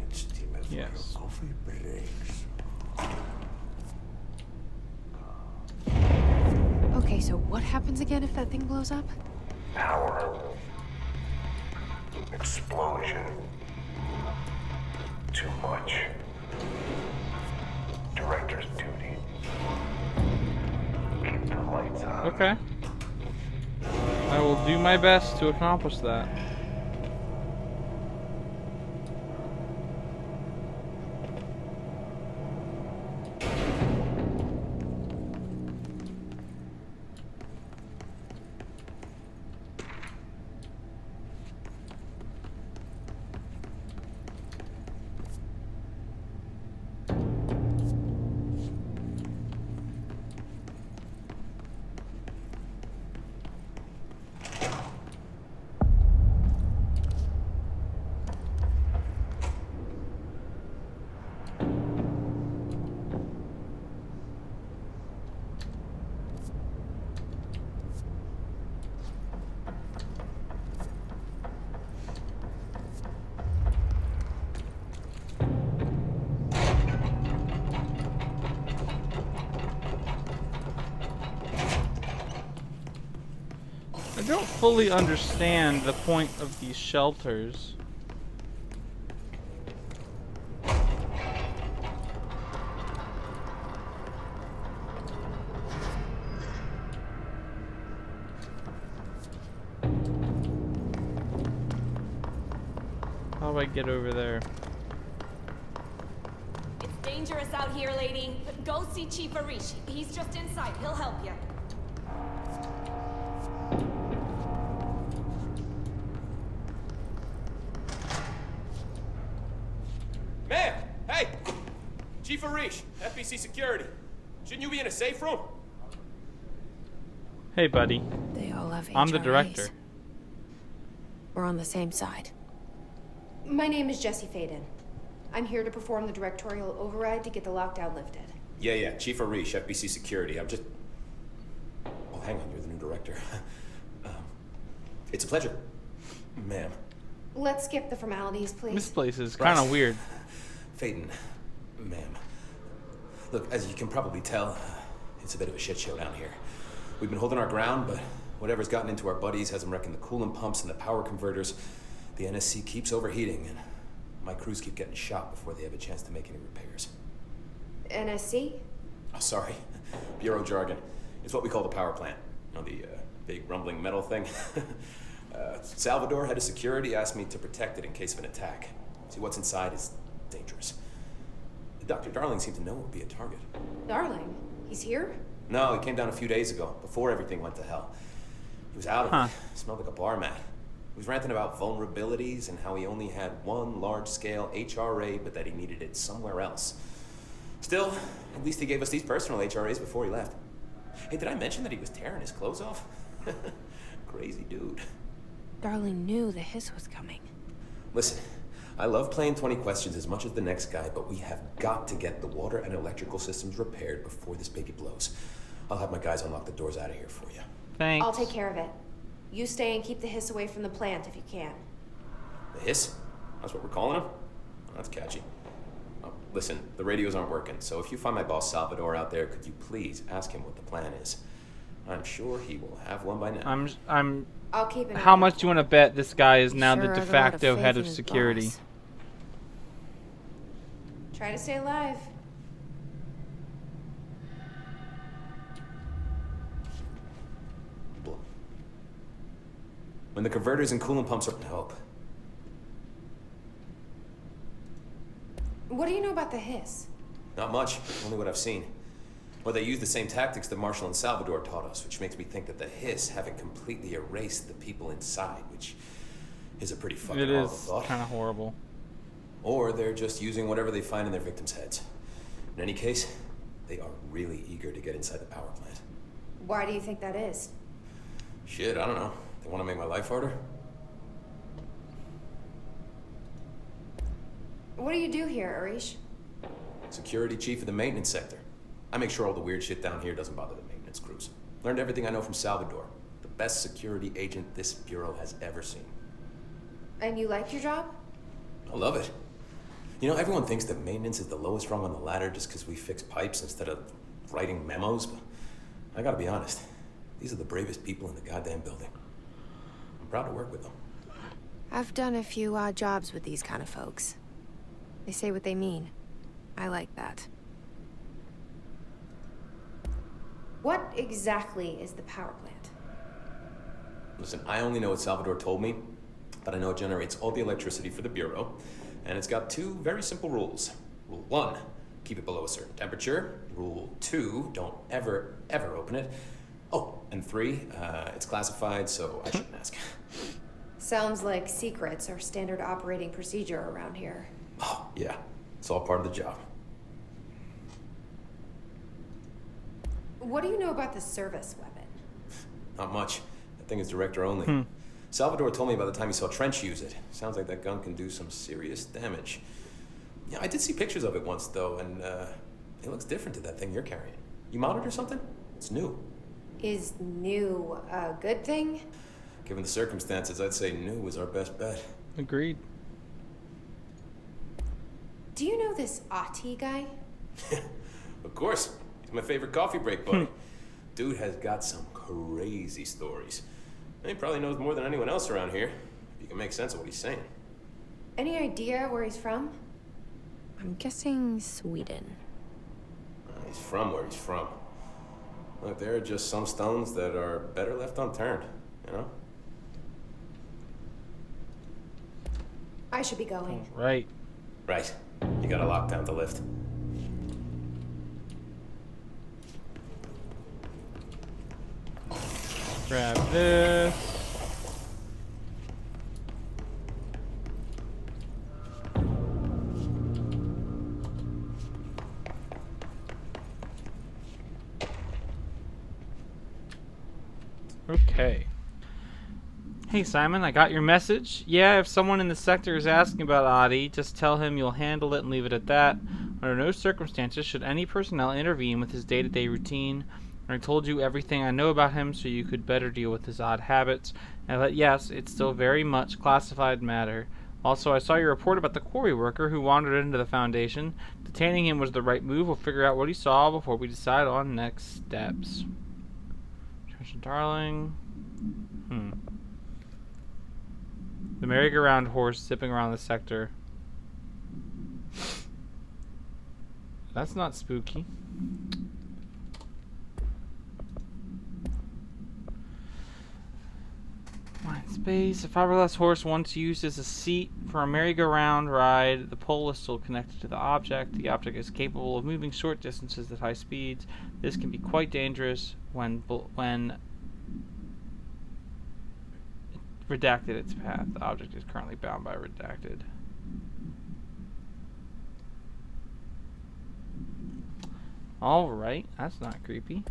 It's time for Yes. coffee breaks. Okay, so what happens again if that thing blows up? Power. Explosion. Too much. Director's duty. Keep the lights on. Okay. I will do my best to accomplish that. I don't fully understand the point of these shelters. How do I get over there? It's dangerous out here, lady. Go see Chief Arish. He's just inside. He'll help you. Ma'am! Hey! Chief Arish, FBC Security. Shouldn't you be in a safe room? Hey, buddy. They all have I'm the HRAs. director. We're on the same side. My name is Jesse Faden. I'm here to perform the directorial override to get the lockdown lifted. Yeah, Chief Arish, FBC Security. I'm just hang on, you're the new director. It's a pleasure, ma'am. Let's skip the formalities, please. This place is kind of weird. Faden, ma'am. Look, as you can probably tell, it's a bit of a shit show down here. We've been holding our ground, but whatever's gotten into our buddies has them wrecking the coolant pumps and the power converters. The NSC keeps overheating, and my crews keep getting shot before they have a chance to make any repairs. NSC? Oh, sorry. Bureau jargon. It's what we call the power plant. You know, the big rumbling metal thing? Salvador, head of security, asked me to protect it in case of an attack. See, what's inside is dangerous. Dr. Darling seemed to know it would be a target. Darling? He's here? No, he came down a few days ago, before everything went to hell. He was out of it. Smelled like a bar mat. He was ranting about vulnerabilities and how he only had one large-scale HRA, but that he needed it somewhere else. Still, at least he gave us these personal HRAs before he left. Hey, did I mention that he was tearing his clothes off? Crazy dude. Darling knew the hiss was coming. Listen, I love playing 20 questions as much as the next guy, but we have got to get the water and electrical systems repaired before this baby blows. I'll have my guys unlock the doors out of here for you. Thanks. I'll take care of it. You stay and keep the hiss away from the plant if you can. The hiss? That's what we're calling him? Oh, that's catchy. Oh, listen, the radios aren't working, so if you find my boss Salvador out there, could you please ask him what the plan is? I'm sure he will have one by now. I'll keep it. How much do you want to bet this guy is now Sure the de have a lot of facto faith head in of his security? boss. Try to stay alive. When the converters and coolant pumps are help. What do you know about the hiss? Not much, only what I've seen. Well, they use the same tactics that Marshall and Salvador taught us, which makes me think that the hiss haven't completely erased the people inside, which is a pretty fucking It horrible is thought. kind of horrible. Or they're just using whatever they find in their victims' heads. In any case, they are really eager to get inside the power plant. Why do you think that is? Shit, I don't know. They want to make my life harder? What do you do here, Arish? Security chief of the maintenance sector. I make sure all the weird shit down here doesn't bother the maintenance crews. Learned everything I know from Salvador. The best security agent this bureau has ever seen. And you like your job? I love it. You know, everyone thinks that maintenance is the lowest rung on the ladder just because we fix pipes instead of writing memos, but I gotta be honest. These are the bravest people in the goddamn building. I'm proud to work with them. I've done a few odd jobs with these kind of folks. They say what they mean. I like that. What exactly is the power plant? Listen, I only know what Salvador told me, but I know it generates all the electricity for the Bureau, and it's got two very simple rules. Rule 1, keep it below a certain temperature. Rule 2, don't ever, ever open it. Oh, and 3, it's classified, so I shouldn't ask. Sounds like secrets are standard operating procedure around here. Oh, yeah. It's all part of the job. What do you know about the service weapon? Not much. That thing is director only. Salvador told me by the time he saw Trench use it. Sounds like that gun can do some serious damage. Yeah, I did see pictures of it once, though, and it looks different to that thing you're carrying. You mounted or something? It's new. Is new a good thing? Given the circumstances, I'd say new was our best bet. Agreed. Do you know this Ati guy? Of course. He's my favorite coffee break buddy. Dude has got some crazy stories. He probably knows more than anyone else around here. If you can make sense of what he's saying. Any idea where he's from? I'm guessing Sweden. He's from where he's from. Look, there are just some stones that are better left unturned, you know? I should be going. Right. Right. You got a lockdown to lift. Grab this. Okay. Hey Simon, I got your message. Yeah, if someone in the sector is asking about Adi, just tell him you'll handle it and leave it at that. Under no circumstances should any personnel intervene with his day-to-day routine. I told you everything I know about him so you could better deal with his odd habits. And that, yes, it's still very much classified matter. Also, I saw your report about the quarry worker who wandered into the Foundation. Detaining him was the right move. We'll figure out what he saw before we decide on next steps. Treasure Darling. The merry-go-round horse zipping around the sector. That's not spooky. Mind space. A fiberglass horse once used as a seat for a merry-go-round ride. The pole is still connected to the object. The object is capable of moving short distances at high speeds. This can be quite dangerous when redacted its path. The object is currently bound by redacted. Alright, that's not creepy.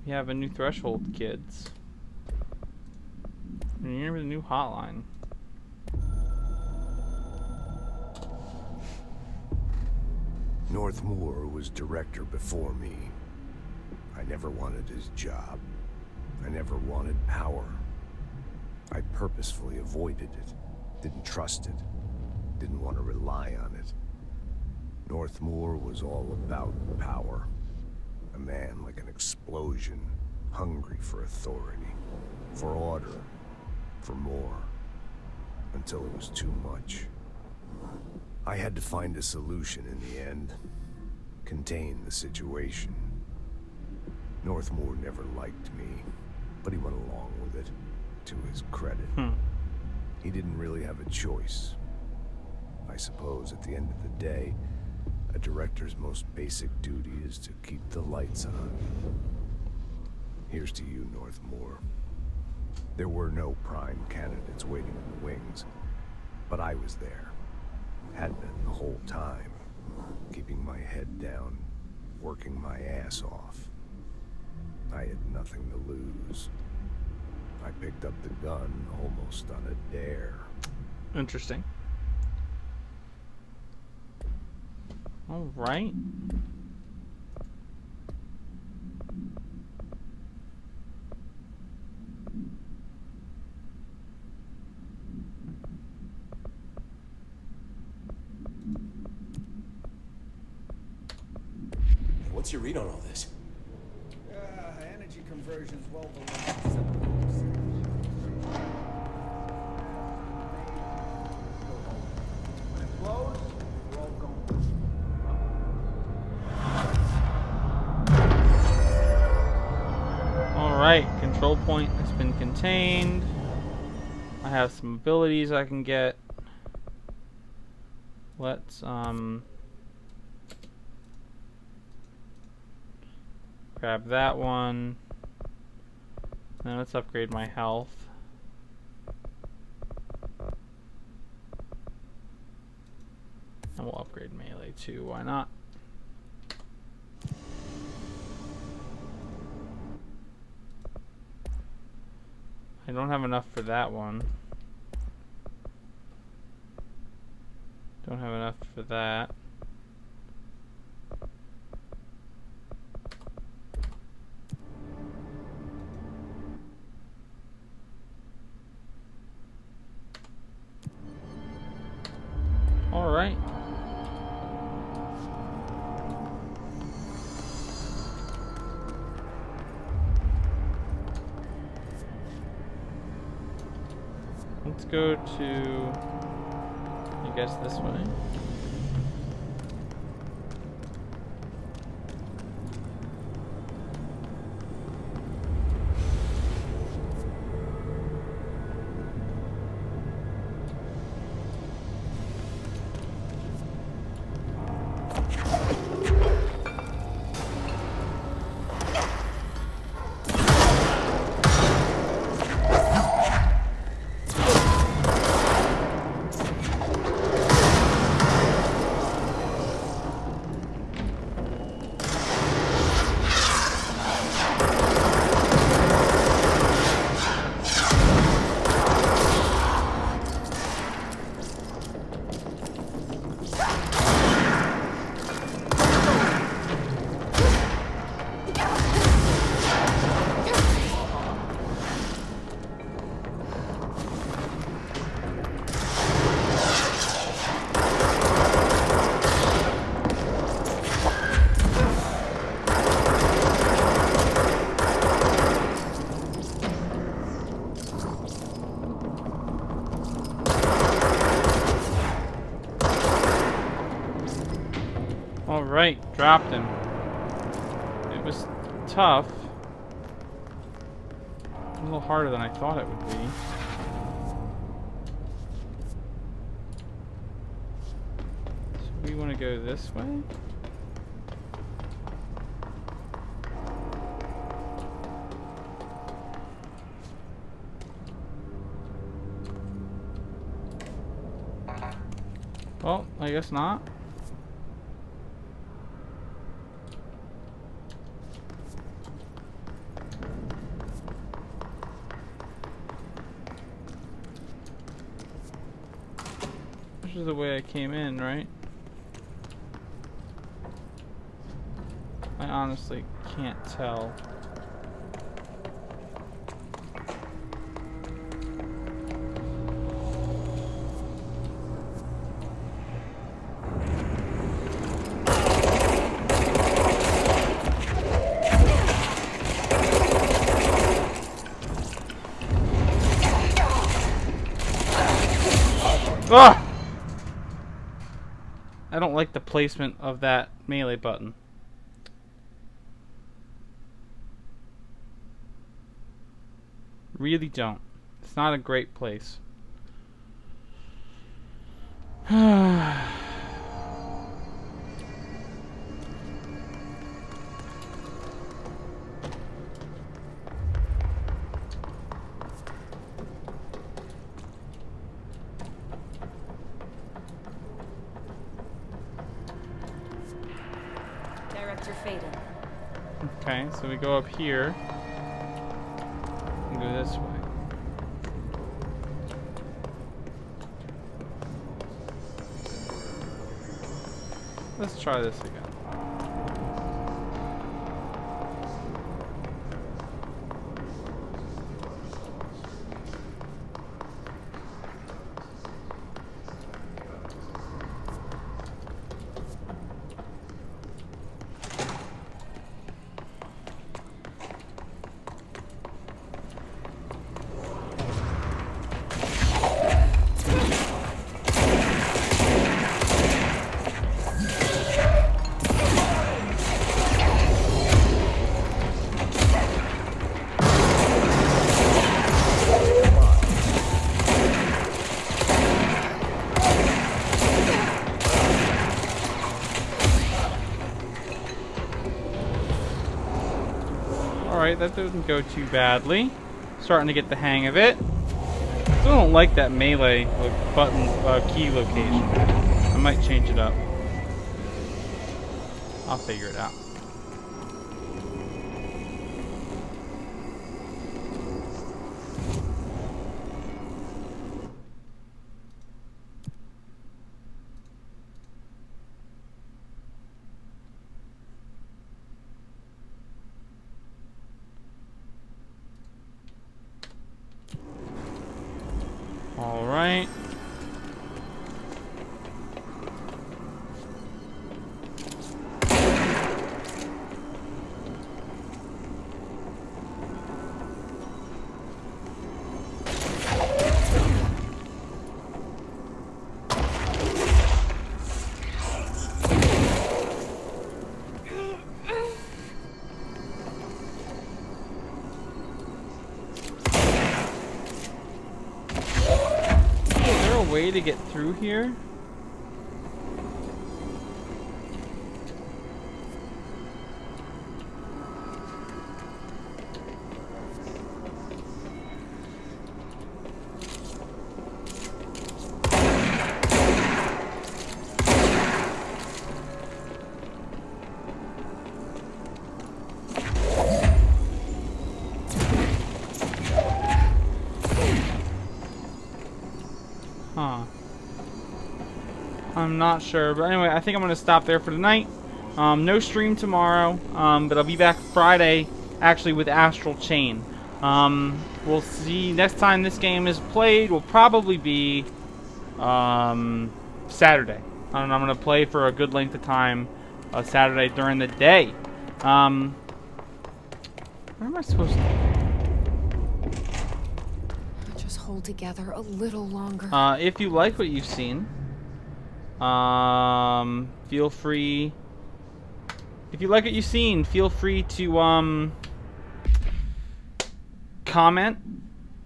You have a new threshold, kids. And you're in a new hotline. Northmoor was director before me. I never wanted his job. I never wanted power. I purposefully avoided it. Didn't trust it. Didn't want to rely on it. Northmoor was all about power. A man like an explosion, hungry for authority, for order, for more, until it was too much. I had to find a solution in the end, contain the situation. Northmoor never liked me, but he went along with it, to his credit. He didn't really have a choice. I suppose at the end of the day, a director's most basic duty is to keep the lights on. Here's to you, Northmoor. There were no prime candidates waiting in the wings, but I was there. Had been the whole time, keeping my head down, working my ass off. I had nothing to lose. I picked up the gun almost on a dare. Interesting. All right. What's your read on all this? Energy conversion's well below 70%. When it blows, we're all going. Alright, control point has been contained. I have some abilities I can get. Let's grab that one. Now let's upgrade my health. And we'll upgrade melee too, why not? I don't have enough for that one. Don't have enough for that. All right. Let's go to, I guess, this way. Alright, dropped him. It was tough. A little harder than I thought it would be. So we want to go this way? Well, I guess not. This is the way I came in, right? I honestly can't tell. Ah! I don't like the placement of that melee button. Really don't. It's not a great place. Director Faden. Okay, so we go up here and go this way. Let's try this again. Alright, that didn't go too badly. Starting to get the hang of it. Still don't like that melee button key location. I might change it up. I'll figure it out. All right. Way to get through here? Huh. I'm not sure, but anyway, I think I'm going to stop there for tonight. No stream tomorrow, but I'll be back Friday, actually, with Astral Chain. We'll see. Next time this game is played will probably be Saturday. I'm going to play for a good length of time Saturday during the day. Where am I supposed to... Just hold together a little longer. If you like what you've seen, feel free if you like what you've seen, feel free to comment.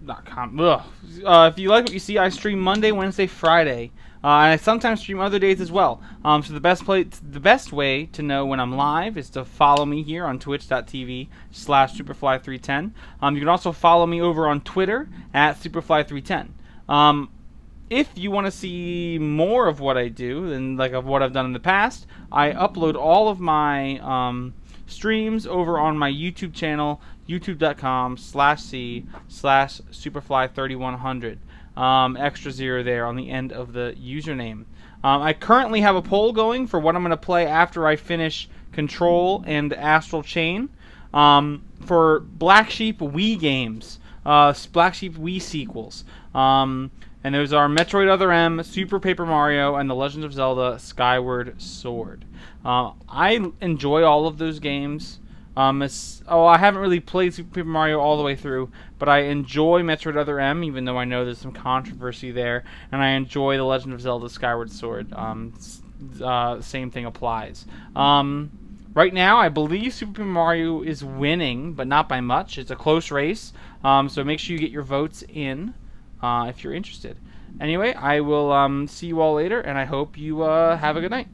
If you like what you see, I stream Monday, Wednesday, Friday. And I sometimes stream other days as well. So the best way to know when I'm live is to follow me here on twitch.tv/Superfly310. You can also follow me over on Twitter at Superfly310. If you want to see more of what I do and like of what I've done in the past, I upload all of my streams over on my YouTube channel, youtube.com/c/Superfly3100. Extra 0 there on the end of the username. I currently have a poll going for what I'm going to play after I finish Control and Astral Chain. For Black Sheep Wii games, Black Sheep Wii sequels. And those are Metroid Other M, Super Paper Mario, and The Legend of Zelda Skyward Sword. I enjoy all of those games. I haven't really played Super Paper Mario all the way through, but I enjoy Metroid Other M, even though I know there's some controversy there, and I enjoy The Legend of Zelda Skyward Sword. Same thing applies. Right now, I believe Super Paper Mario is winning, but not by much. It's a close race, so make sure you get your votes in if you're interested. Anyway, I will see you all later, and I hope you have a good night.